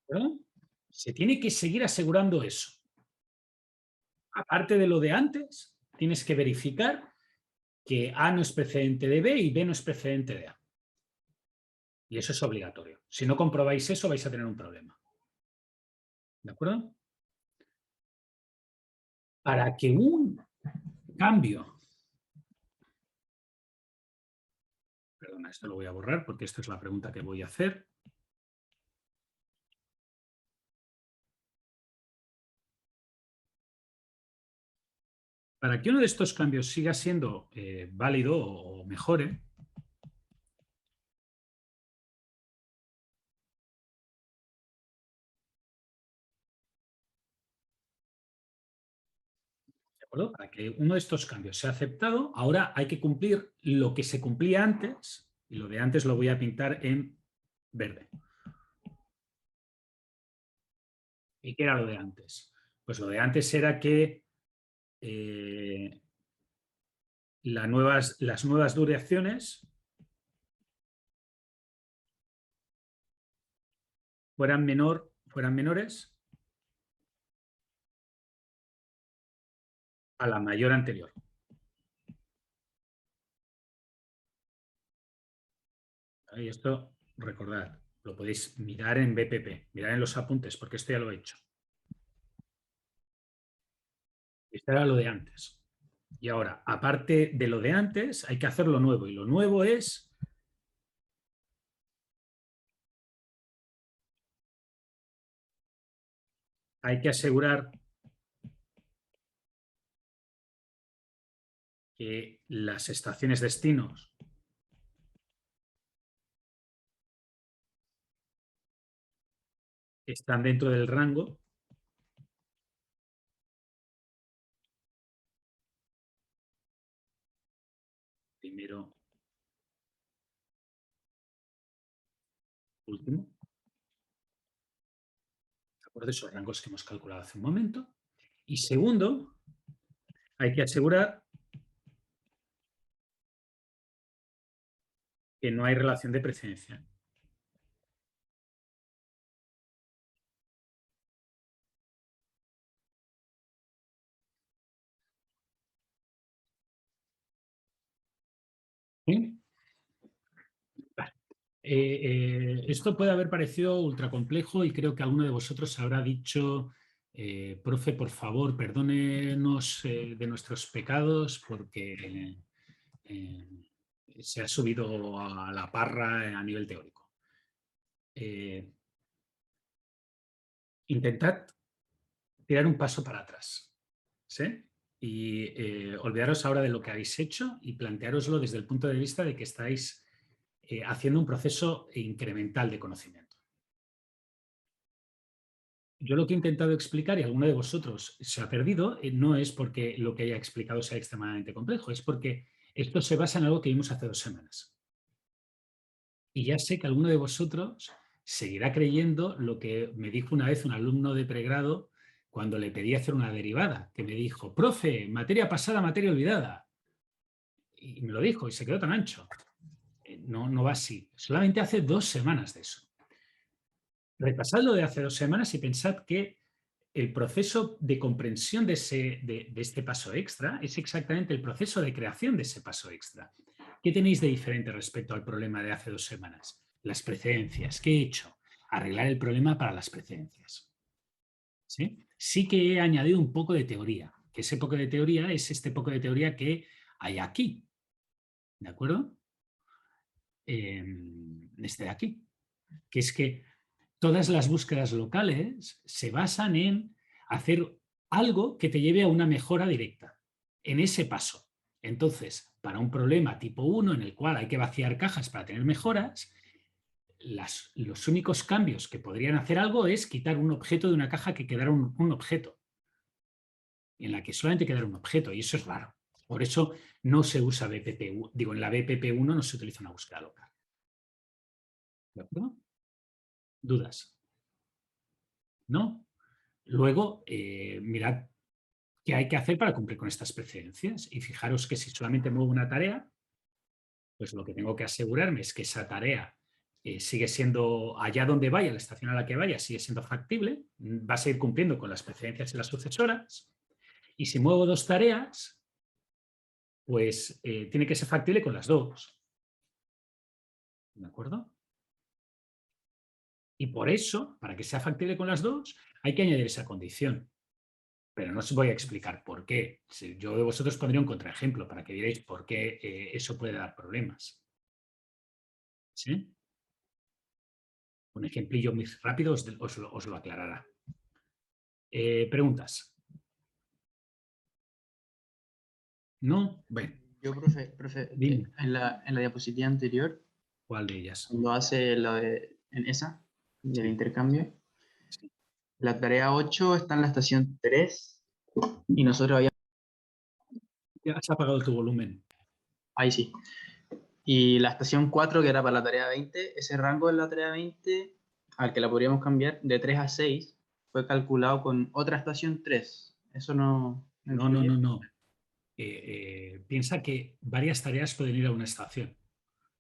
Speaker 1: ¿Verdad? Se tiene que seguir asegurando eso. Aparte de lo de antes, tienes que verificar que A no es precedente de B y B no es precedente de A. Y eso es obligatorio. Si no comprobáis eso, vais a tener un problema. ¿De acuerdo? Para que un cambio... Perdona, esto lo voy a borrar porque esta es la pregunta que voy a hacer. Para que uno de estos cambios siga siendo válido o mejore, ¿de acuerdo? Para que uno de estos cambios sea aceptado, ahora hay que cumplir lo que se cumplía antes, y lo de antes lo voy a pintar en verde. ¿Y qué era lo de antes? Pues lo de antes era que las nuevas duraciones fueran menores a la mayor anterior. Y esto, recordad, lo podéis mirar en BPP, mirar en los apuntes, porque esto ya lo he hecho. Esto era lo de antes. Y ahora, aparte de lo de antes, hay que hacer lo nuevo. Y lo nuevo es... Hay que asegurar que las estaciones destinos están dentro del rango primero, último, de acuerdo, esos rangos que hemos calculado hace un momento. Y segundo, hay que asegurar que no hay relación de precedencia. ¿Sí? Vale. Esto puede haber parecido ultra complejo y creo que alguno de vosotros habrá dicho, profe, por favor, perdónenos de nuestros pecados porque se ha subido a la parra a nivel teórico. Intentad tirar un paso para atrás, ¿sí? Y olvidaros ahora de lo que habéis hecho y planteároslo desde el punto de vista de que estáis haciendo un proceso incremental de conocimiento. Yo lo que he intentado explicar, y alguno de vosotros se ha perdido, no es porque lo que haya explicado sea extremadamente complejo, es porque esto se basa en algo que vimos hace 2 semanas. Y ya sé que alguno de vosotros seguirá creyendo lo que me dijo una vez un alumno de pregrado cuando le pedí hacer una derivada, que me dijo, profe, materia pasada, materia olvidada. Y me lo dijo y se quedó tan ancho. No va así. Solamente hace 2 semanas de eso. Repasad lo de hace 2 semanas y pensad que el proceso de comprensión de este paso extra es exactamente el proceso de creación de ese paso extra. ¿Qué tenéis de diferente respecto al problema de hace 2 semanas? Las precedencias. ¿Qué he hecho? Arreglar el problema para las precedencias. ¿Sí? Sí que he añadido un poco de teoría, que ese poco de teoría es este poco de teoría que hay aquí. ¿De acuerdo? Este de aquí. Que es que todas las búsquedas locales se basan en hacer algo que te lleve a una mejora directa, en ese paso. Entonces, para un problema tipo 1 en el cual hay que vaciar cajas para tener mejoras, los únicos cambios que podrían hacer algo es quitar un objeto de una caja que quedara un objeto, en la que solamente quedara un objeto, y eso es raro. Por eso no se usa BPP, digo, en la BPP1 no se utiliza una búsqueda local. ¿De acuerdo? ¿Dudas? ¿No? Luego, mirad qué hay que hacer para cumplir con estas precedencias y fijaros que si solamente muevo una tarea, pues lo que tengo que asegurarme es que esa tarea sigue siendo, allá donde vaya, la estación a la que vaya, sigue siendo factible, va a seguir cumpliendo con las precedencias y las sucesoras, y si muevo 2 tareas, pues tiene que ser factible con las 2. ¿De acuerdo? Y por eso, para que sea factible con las dos, hay que añadir esa condición. Pero no os voy a explicar por qué. Yo de vosotros pondría un contraejemplo para que vierais por qué eso puede dar problemas. ¿Sí? Un ejemplillo muy rápido os lo aclarará. ¿Preguntas? ¿No? Bueno,
Speaker 5: Yo, profe,
Speaker 1: dime.
Speaker 5: en la diapositiva anterior,
Speaker 1: ¿Cuál de ellas?
Speaker 5: cuando hace en esa, del
Speaker 1: Sí.
Speaker 5: intercambio,
Speaker 1: Sí.
Speaker 5: la tarea 8 está en la estación 3 y nosotros habíamos...
Speaker 1: Ya has apagado tu volumen.
Speaker 5: Ahí sí. Y la estación 4, que era para la tarea 20, ese rango de la tarea 20, al que la podríamos cambiar de 3 a 6, fue calculado con otra estación 3. Eso no...
Speaker 1: No. Piensa que varias tareas pueden ir a una estación.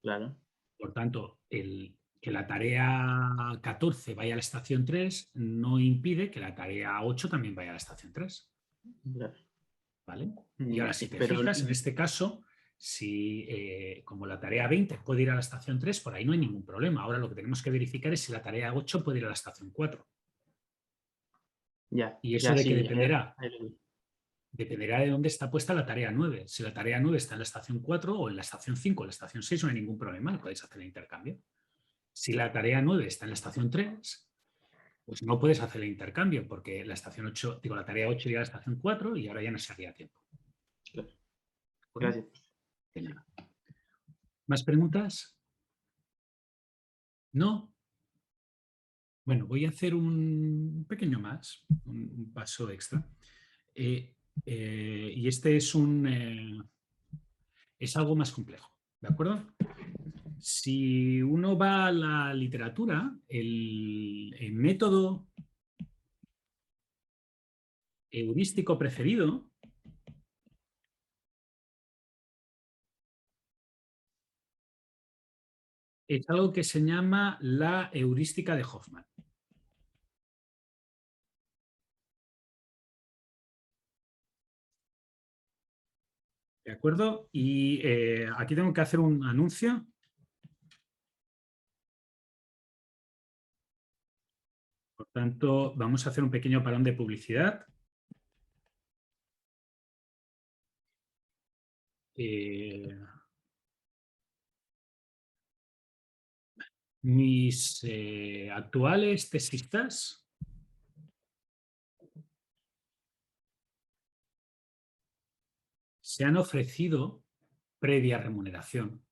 Speaker 5: Claro.
Speaker 1: Por tanto, que la tarea 14 vaya a la estación 3 no impide que la tarea 8 también vaya a la estación 3.
Speaker 5: Claro.
Speaker 1: ¿Vale? Y ahora, si te
Speaker 5: Pero-
Speaker 1: fijas, en este caso, si como la tarea 20 puede ir a la estación 3, por ahí no hay ningún problema. Ahora lo que tenemos que verificar es si la tarea 8 puede ir a la estación 4.
Speaker 5: Ya,
Speaker 1: ¿Y eso
Speaker 5: ya,
Speaker 1: de
Speaker 5: sí,
Speaker 1: qué dependerá?
Speaker 5: ahí lo vi.
Speaker 1: Dependerá de dónde está puesta la tarea 9. Si la tarea 9 está en la estación 4 o en la estación 5 o en la estación 6, no hay ningún problema, podéis hacer el intercambio. Si la tarea 9 está en la estación 3, pues no puedes hacer el intercambio porque la estación 8, digo, la tarea 8 llega a la estación 4 y ahora ya no se haría tiempo.
Speaker 5: Claro.
Speaker 1: ¿Bueno?
Speaker 5: Gracias.
Speaker 1: De nada. ¿Más preguntas? ¿No? Bueno, voy a hacer un pequeño más, un paso extra. Y este es algo más complejo, ¿de acuerdo? Si uno va a la literatura, el método heurístico preferido es algo que se llama la heurística de Hoffman. ¿De acuerdo? Y aquí tengo que hacer un anuncio. Por tanto, vamos a hacer un pequeño parón de publicidad. Mis actuales tesistas se han ofrecido previa remuneración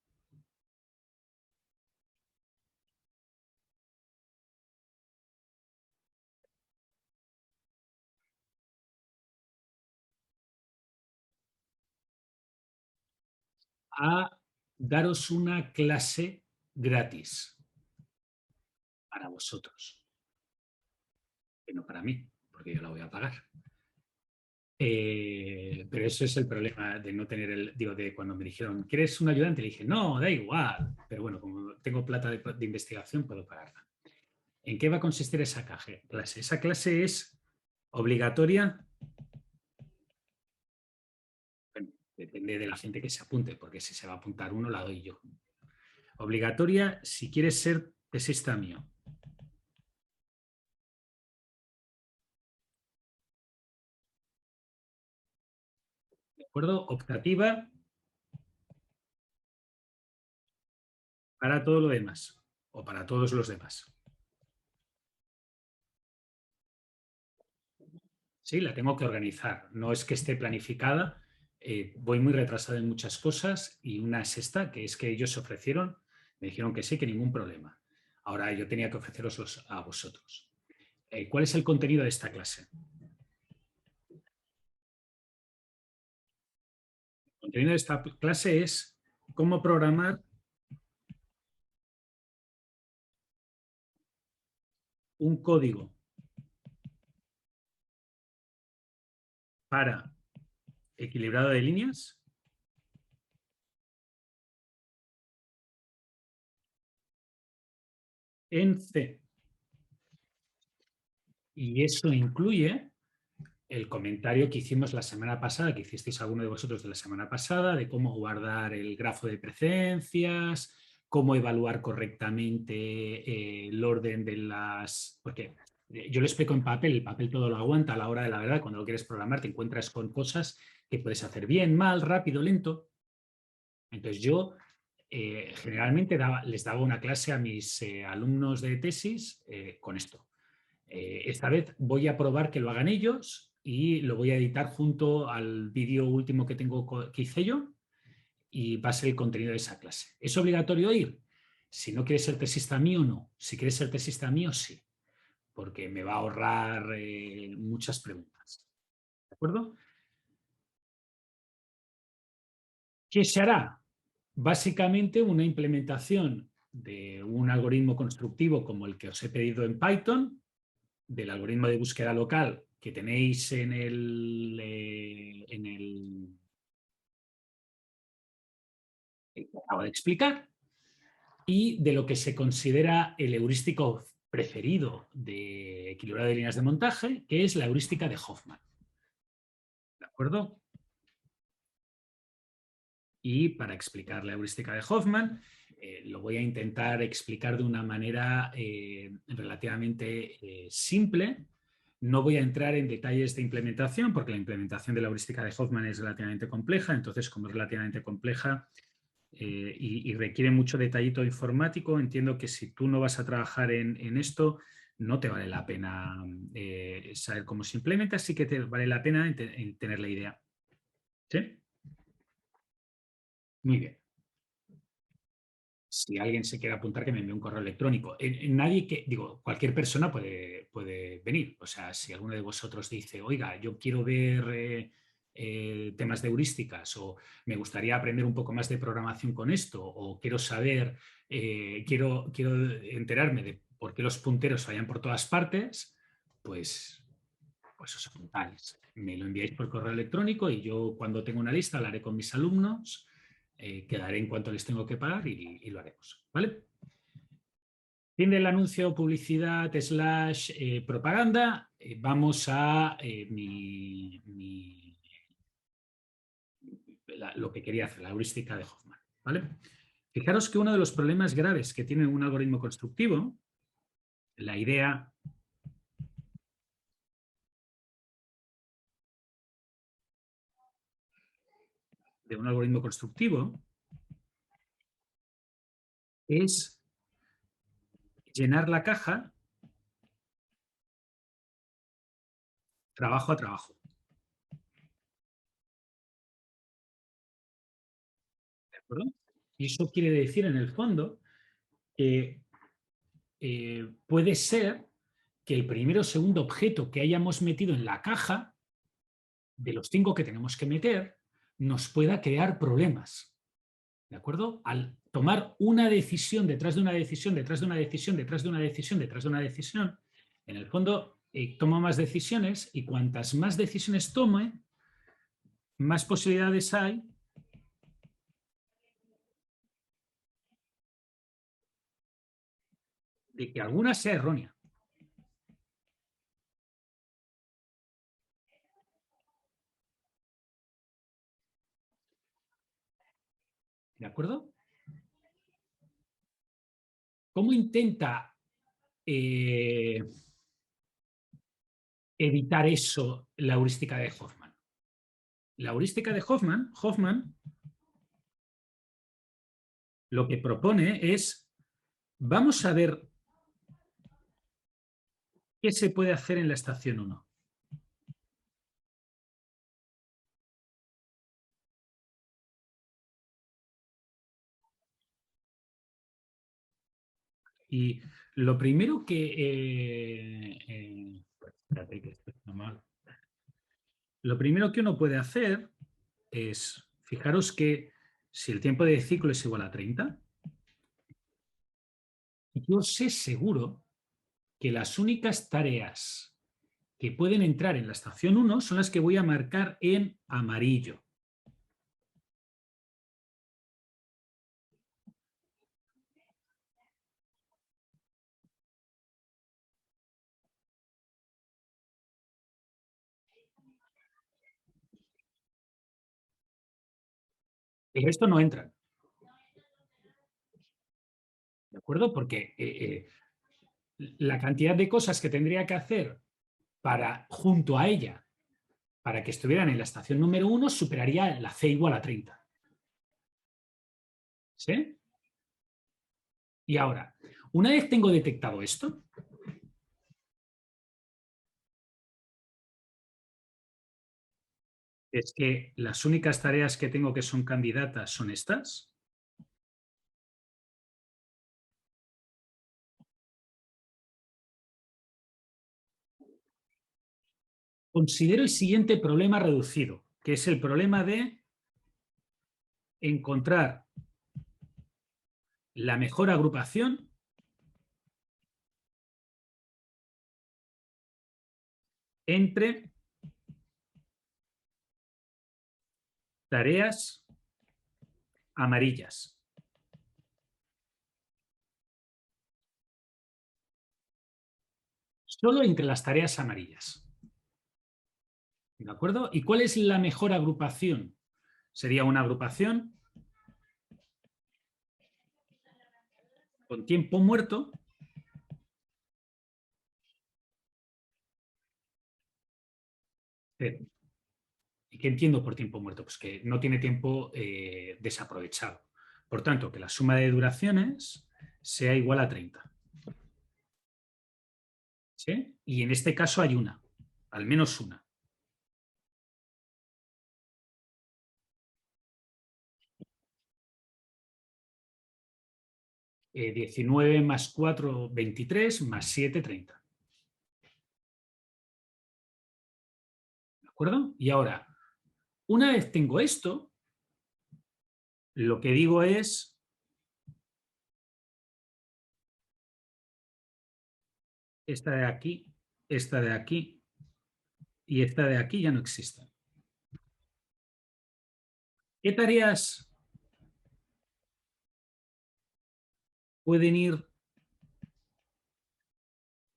Speaker 1: a daros una clase gratis para vosotros, que no para mí, porque yo la voy a pagar. Pero eso es el problema de no tener de cuando me dijeron, ¿quieres un ayudante? Le dije, no, da igual. Pero bueno, como tengo plata de investigación, puedo pagarla. ¿En qué va a consistir esa clase? Esa clase es obligatoria. Bueno, depende de la gente que se apunte, porque si se va a apuntar uno, la doy yo. Obligatoria si quieres ser tesista mío. ¿De acuerdo? Optativa para todo lo demás, o para todos los demás. Sí, la tengo que organizar. No es que esté planificada. Voy muy retrasado en muchas cosas y una es esta, que es que ellos se ofrecieron, me dijeron que sí, que ningún problema. Ahora yo tenía que ofreceroslos a vosotros. ¿Cuál es el contenido de esta clase? El contenido de esta clase es cómo programar un código para equilibrado de líneas en C. Y eso incluye el comentario que hicimos la semana pasada, que hicisteis alguno de vosotros de la semana pasada, de cómo guardar el grafo de precedencias, cómo evaluar correctamente el orden de las... Porque yo lo explico en papel, el papel todo lo aguanta a la hora de la verdad. Cuando lo quieres programar te encuentras con cosas que puedes hacer bien, mal, rápido, lento. Entonces yo generalmente les daba una clase a mis alumnos de tesis con esto. Esta vez voy a probar que lo hagan ellos y lo voy a editar junto al vídeo último que tengo que hice yo y va a ser el contenido de esa clase. ¿Es obligatorio ir? Si no quieres ser tesista mío, no. Si quieres ser tesista mío, sí, porque me va a ahorrar muchas preguntas. ¿De acuerdo? ¿Qué se hará? Básicamente una implementación de un algoritmo constructivo como el que os he pedido en Python, del algoritmo de búsqueda local que tenéis en el que acabo de explicar, y de lo que se considera el heurístico preferido de equilibrado de líneas de montaje, que es la heurística de Hoffman. ¿De acuerdo? Y para explicar la heurística de Hoffman, lo voy a intentar explicar de una manera relativamente simple. No voy a entrar en detalles de implementación, porque la implementación de la heurística de Hoffman es relativamente compleja. Entonces, como es relativamente compleja y requiere mucho detallito informático, entiendo que si tú no vas a trabajar en esto, no te vale la pena saber cómo se implementa, así que te vale la pena en tener la idea. ¿Sí? Muy bien. Si alguien se quiere apuntar, que me envíe un correo electrónico. Nadie cualquier persona puede venir. O sea, si alguno de vosotros dice, oiga, yo quiero ver temas de heurísticas, o me gustaría aprender un poco más de programación con esto, o quiero saber, quiero enterarme de por qué los punteros fallan por todas partes, pues os apuntáis. Me lo enviáis por correo electrónico y yo, cuando tengo una lista, la haré con mis alumnos. Quedaré en cuanto les tengo que pagar y lo haremos, ¿vale? Fin del anuncio, publicidad, / propaganda. Vamos a lo que quería hacer, la heurística de Hoffman, ¿vale? Fijaros que uno de los problemas graves que tiene un algoritmo constructivo, la idea de un algoritmo constructivo, es llenar la caja trabajo a trabajo. ¿De acuerdo? Y eso quiere decir, en el fondo, que puede ser que el primero o segundo objeto que hayamos metido en la caja, de los 5 que tenemos que meter, nos pueda crear problemas. ¿De acuerdo? Al tomar una decisión detrás de una decisión, detrás de una decisión, detrás de una decisión, detrás de una decisión, en el fondo tomo más decisiones, y cuantas más decisiones tome, más posibilidades hay de que alguna sea errónea. ¿De acuerdo? ¿Cómo intenta evitar eso la heurística de Hoffman? La heurística de Hoffman lo que propone es, vamos a ver qué se puede hacer en la estación 1. Y lo primero espérate, que esto está mal. Lo primero que uno puede hacer es, fijaros que si el tiempo de ciclo es igual a 30, yo sé seguro que las únicas tareas que pueden entrar en la estación 1 son las que voy a marcar en amarillo. El resto no entran. ¿De acuerdo? Porque la cantidad de cosas que tendría que hacer junto a ella para que estuvieran en la estación número 1 superaría la C igual a 30. ¿Sí? Y ahora, una vez tengo detectado esto, es que las únicas tareas que tengo que son candidatas son estas. Considero el siguiente problema reducido, que es el problema de encontrar la mejor agrupación entre tareas amarillas. Solo entre las tareas amarillas. ¿De acuerdo? ¿Y cuál es la mejor agrupación? Sería una agrupación con tiempo muerto cero. ¿Y qué entiendo por tiempo muerto? Pues que no tiene tiempo desaprovechado. Por tanto, que la suma de duraciones sea igual a 30. ¿Sí? Y en este caso hay una, al menos una. Eh, 19 más 4, 23, más 7, 30. ¿De acuerdo? Y ahora, una vez tengo esto, lo que digo es esta de aquí, esta de aquí y esta de aquí ya no existen. ¿Qué tareas pueden ir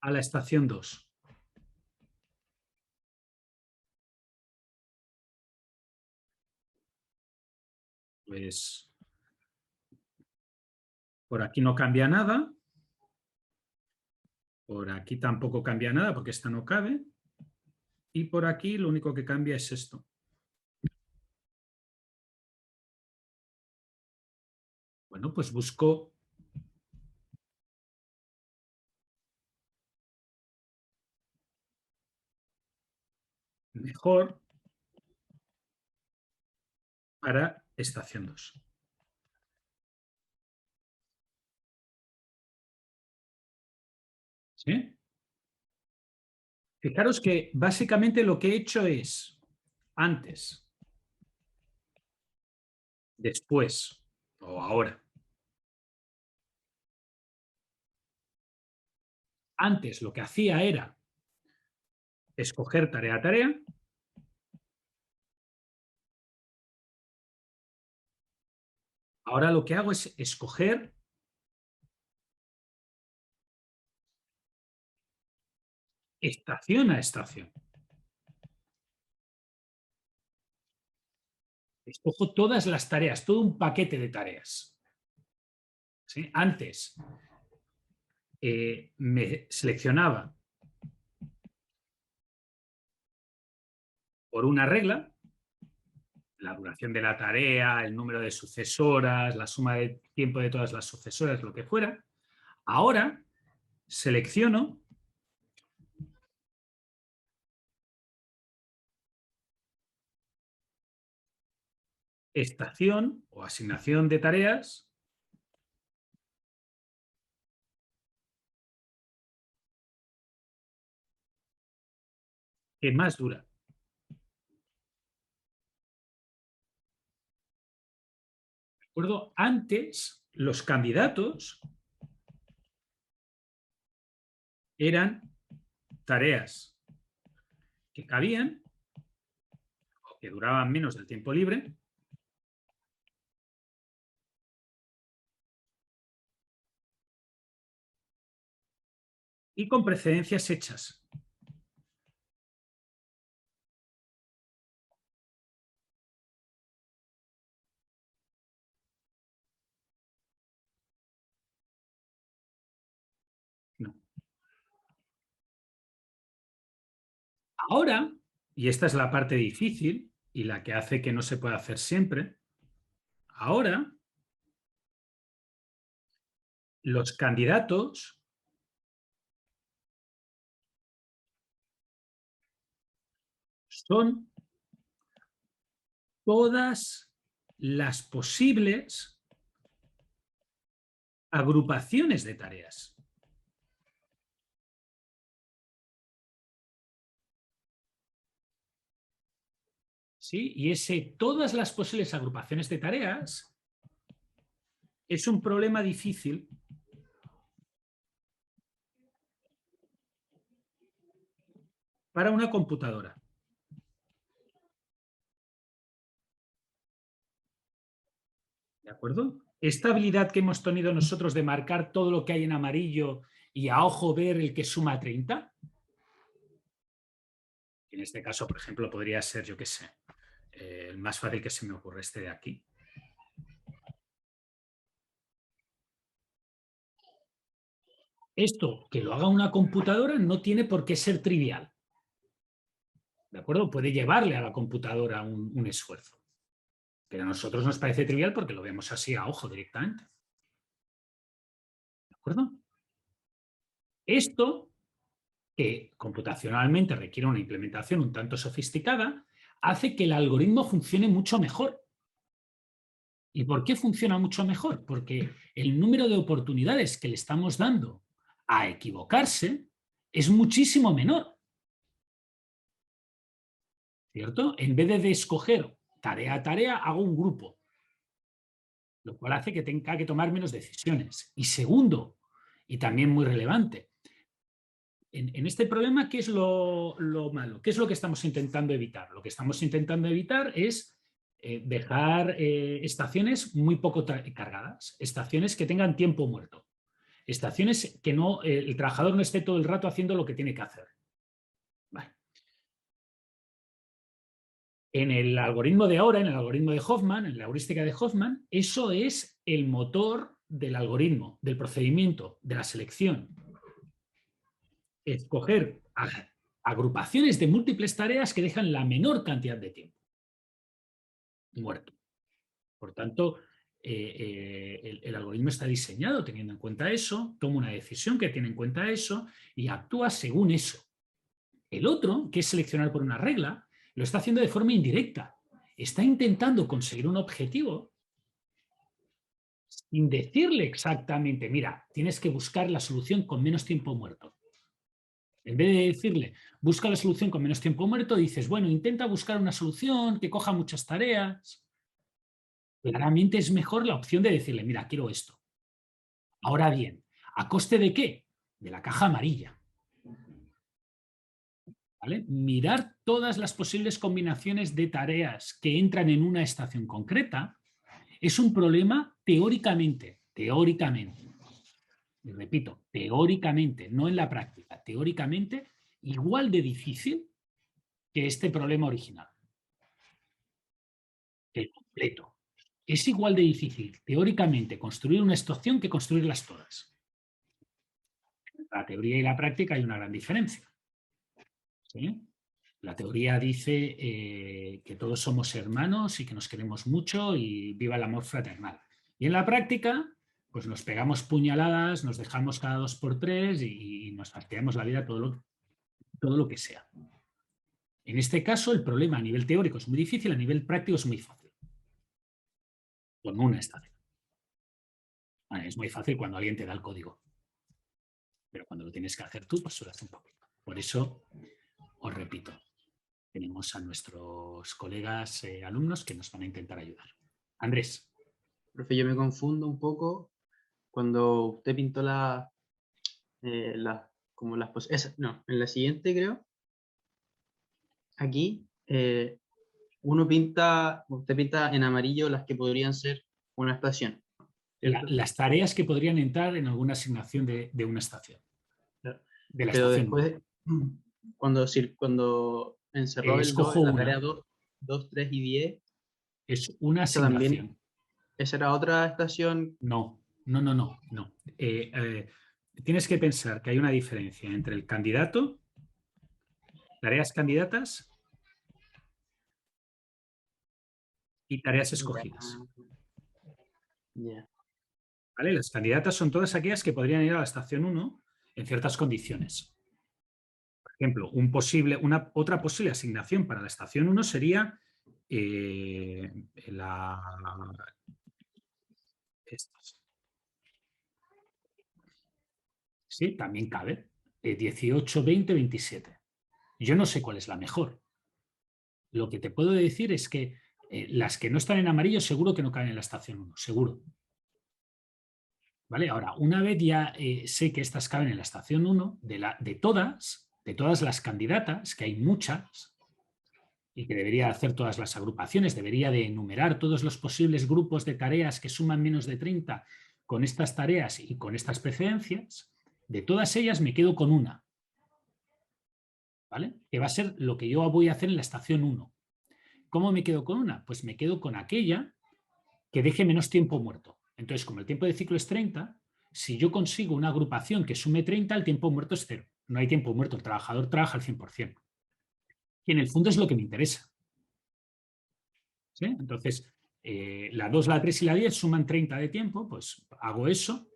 Speaker 1: a la estación 2? Pues por aquí no cambia nada. Por aquí tampoco cambia nada porque esta no cabe. Y por aquí lo único que cambia es esto. Bueno, pues busco mejor para estación 2. ¿Sí? Fijaros que básicamente lo que he hecho es antes, después o ahora. Antes lo que hacía era escoger tarea a tarea. Ahora lo que hago es escoger estación a estación. Escojo todas las tareas, todo un paquete de tareas. ¿Sí? Antes me seleccionaba por una regla, la duración de la tarea, el número de sucesoras, la suma de tiempo de todas las sucesoras, lo que fuera. Ahora selecciono estación o asignación de tareas que más dura. ¿De acuerdo? Antes los candidatos eran tareas que cabían o que duraban menos del tiempo libre y con precedencias hechas. Ahora, y esta es la parte difícil y la que hace que no se pueda hacer siempre, ahora los candidatos son todas las posibles agrupaciones de tareas. ¿Sí? Y todas las posibles agrupaciones de tareas es un problema difícil para una computadora. ¿De acuerdo? Esta habilidad que hemos tenido nosotros de marcar todo lo que hay en amarillo y a ojo ver el que suma 30. En este caso, por ejemplo, podría ser, yo qué sé, el más fácil que se me ocurre, este de aquí. Esto, que lo haga una computadora, no tiene por qué ser trivial. ¿De acuerdo? Puede llevarle a la computadora un esfuerzo. Pero a nosotros nos parece trivial porque lo vemos así a ojo directamente. ¿De acuerdo? Esto, que computacionalmente requiere una implementación un tanto sofisticada, hace que el algoritmo funcione mucho mejor. ¿Y por qué funciona mucho mejor? Porque el número de oportunidades que le estamos dando a equivocarse es muchísimo menor. ¿Cierto? En vez de escoger tarea a tarea, hago un grupo, lo cual hace que tenga que tomar menos decisiones. Y segundo, y también muy relevante, en este problema, ¿qué es lo malo? ¿Qué es lo que estamos intentando evitar? Lo que estamos intentando evitar es dejar estaciones muy poco cargadas, estaciones que tengan tiempo muerto, estaciones que no, el trabajador no esté todo el rato haciendo lo que tiene que hacer. Vale. En el algoritmo de ahora, en el algoritmo de Hoffman, en la heurística de Hoffman, eso es el motor del algoritmo, del procedimiento, de la selección. Escoger agrupaciones de múltiples tareas que dejan la menor cantidad de tiempo muerto. Por tanto, el algoritmo está diseñado teniendo en cuenta eso, toma una decisión que tiene en cuenta eso y actúa según eso. El otro, que es seleccionar por una regla, lo está haciendo de forma indirecta. Está intentando conseguir un objetivo sin decirle exactamente, mira, tienes que buscar la solución con menos tiempo muerto. En vez de decirle, busca la solución con menos tiempo muerto, dices, bueno, intenta buscar una solución que coja muchas tareas. Claramente es mejor la opción de decirle, mira, quiero esto. Ahora bien, ¿a coste de qué? De la caja amarilla. ¿Vale? Mirar todas las posibles combinaciones de tareas que entran en una estación concreta es un problema teóricamente, y repito, teóricamente, no en la práctica, teóricamente igual de difícil que este problema original. El completo. Es igual de difícil teóricamente construir una estación que construirlas todas. En la teoría y la práctica hay una gran diferencia. ¿Sí? La teoría dice que todos somos hermanos y que nos queremos mucho y viva el amor fraternal. Y en la práctica, pues nos pegamos puñaladas, nos dejamos cada 2 por 3 y nos fastidiamos la vida todo lo que sea. En este caso, el problema a nivel teórico es muy difícil, a nivel práctico es muy fácil. Con una estación. Vale, es muy fácil cuando alguien te da el código. Pero cuando lo tienes que hacer tú, pues suele un poquito. Por eso, os repito, tenemos a nuestros colegas alumnos que nos van a intentar ayudar. Andrés.
Speaker 5: Profe, yo me confundo un poco cuando usted pintó en la siguiente creo, aquí, usted pinta en amarillo las que podrían ser una estación.
Speaker 1: Las tareas que podrían entrar en alguna asignación de una estación.
Speaker 5: Claro.
Speaker 1: De la
Speaker 5: Pero
Speaker 1: estación.
Speaker 5: después, cuando encerró
Speaker 1: Escojo
Speaker 5: la
Speaker 1: una.
Speaker 5: tarea 2, 3 y 10,
Speaker 1: Es una
Speaker 5: esa también,
Speaker 1: asignación.
Speaker 5: ¿esa era otra estación?
Speaker 1: No. Tienes que pensar que hay una diferencia entre el candidato, tareas candidatas y tareas escogidas.
Speaker 5: Ya.
Speaker 1: ¿Vale? Las candidatas son todas aquellas que podrían ir a la estación 1 en ciertas condiciones. Por ejemplo, otra posible asignación para la estación 1 sería estas. Sí, también cabe. 18, 20, 27. Yo no sé cuál es la mejor. Lo que te puedo decir es que las que no están en amarillo seguro que no caben en la estación 1, seguro. ¿Vale? Ahora, una vez ya sé que estas caben en la estación 1, de todas las candidatas, que hay muchas, y que debería hacer todas las agrupaciones, debería de enumerar todos los posibles grupos de tareas que suman menos de 30 con estas tareas y con estas precedencias, de todas ellas me quedo con una, ¿vale? Que va a ser lo que yo voy a hacer en la estación 1. ¿Cómo me quedo con una? Pues me quedo con aquella que deje menos tiempo muerto. Entonces, como el tiempo de ciclo es 30, si yo consigo una agrupación que sume 30, el tiempo muerto es 0. No hay tiempo muerto, el trabajador trabaja al 100%. Y en el fondo es lo que me interesa. ¿Sí? Entonces, la 2, la 3 y la 10 suman 30 de tiempo, pues hago eso.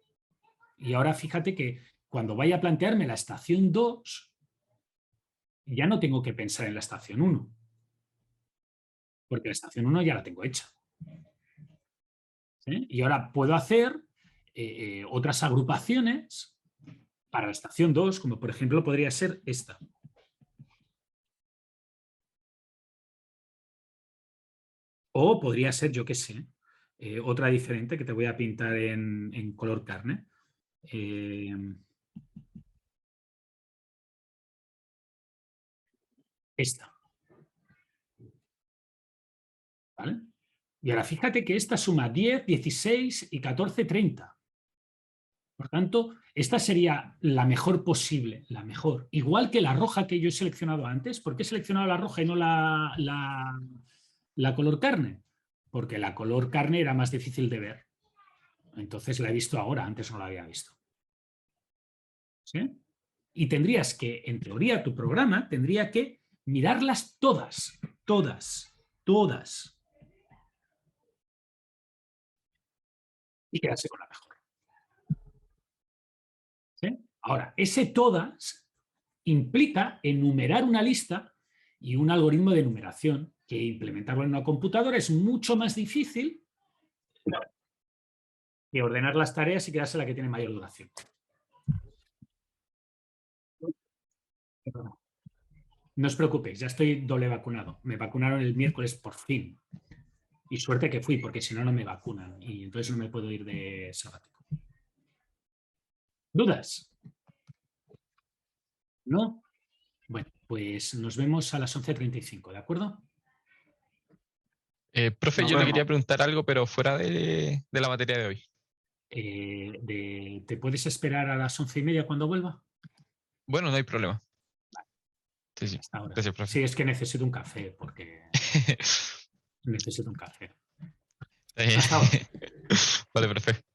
Speaker 1: Y ahora fíjate que cuando vaya a plantearme la estación 2, ya no tengo que pensar en la estación 1. Porque la estación 1 ya la tengo hecha. ¿Sí? Y ahora puedo hacer otras agrupaciones para la estación 2, como por ejemplo podría ser esta. O podría ser, yo qué sé, otra diferente que te voy a pintar en color carne. Esta. ¿Vale? Y ahora fíjate que esta suma 10, 16 y 14, 30. Por tanto, esta sería la mejor posible, la mejor. Igual que la roja que yo he seleccionado antes. ¿Por qué he seleccionado la roja y no la color carne? Porque la color carne era más difícil de ver. Entonces la he visto ahora, antes no la había visto. ¿Sí? Y tendrías que, en teoría, tu programa tendría que mirarlas todas, todas, todas. Y quedarse con la mejor. ¿Sí? Ahora, ese todas implica enumerar una lista y un algoritmo de numeración que implementarlo en una computadora es mucho más difícil que ordenar las tareas y quedarse la que tiene mayor duración. No os preocupéis, ya estoy doble vacunado. Me vacunaron el miércoles por fin. Y suerte que fui, porque si no, no me vacunan. Y entonces no me puedo ir de sabático. ¿Dudas? ¿No? Bueno, pues nos vemos a las 11:35, ¿de acuerdo?
Speaker 3: Profe,
Speaker 4: Nos
Speaker 3: yo le
Speaker 4: vemos.
Speaker 3: quería preguntar algo, pero fuera de la materia de hoy.
Speaker 1: ¿Te puedes esperar a las 11:30 cuando vuelva?
Speaker 3: Bueno, no hay problema. Sí, sí.
Speaker 1: Hasta ahora.
Speaker 3: Gracias, profe.
Speaker 1: Sí, es que necesito un café, porque necesito un café.
Speaker 3: Está bien.
Speaker 1: Hasta ahora.
Speaker 3: Vale, profe.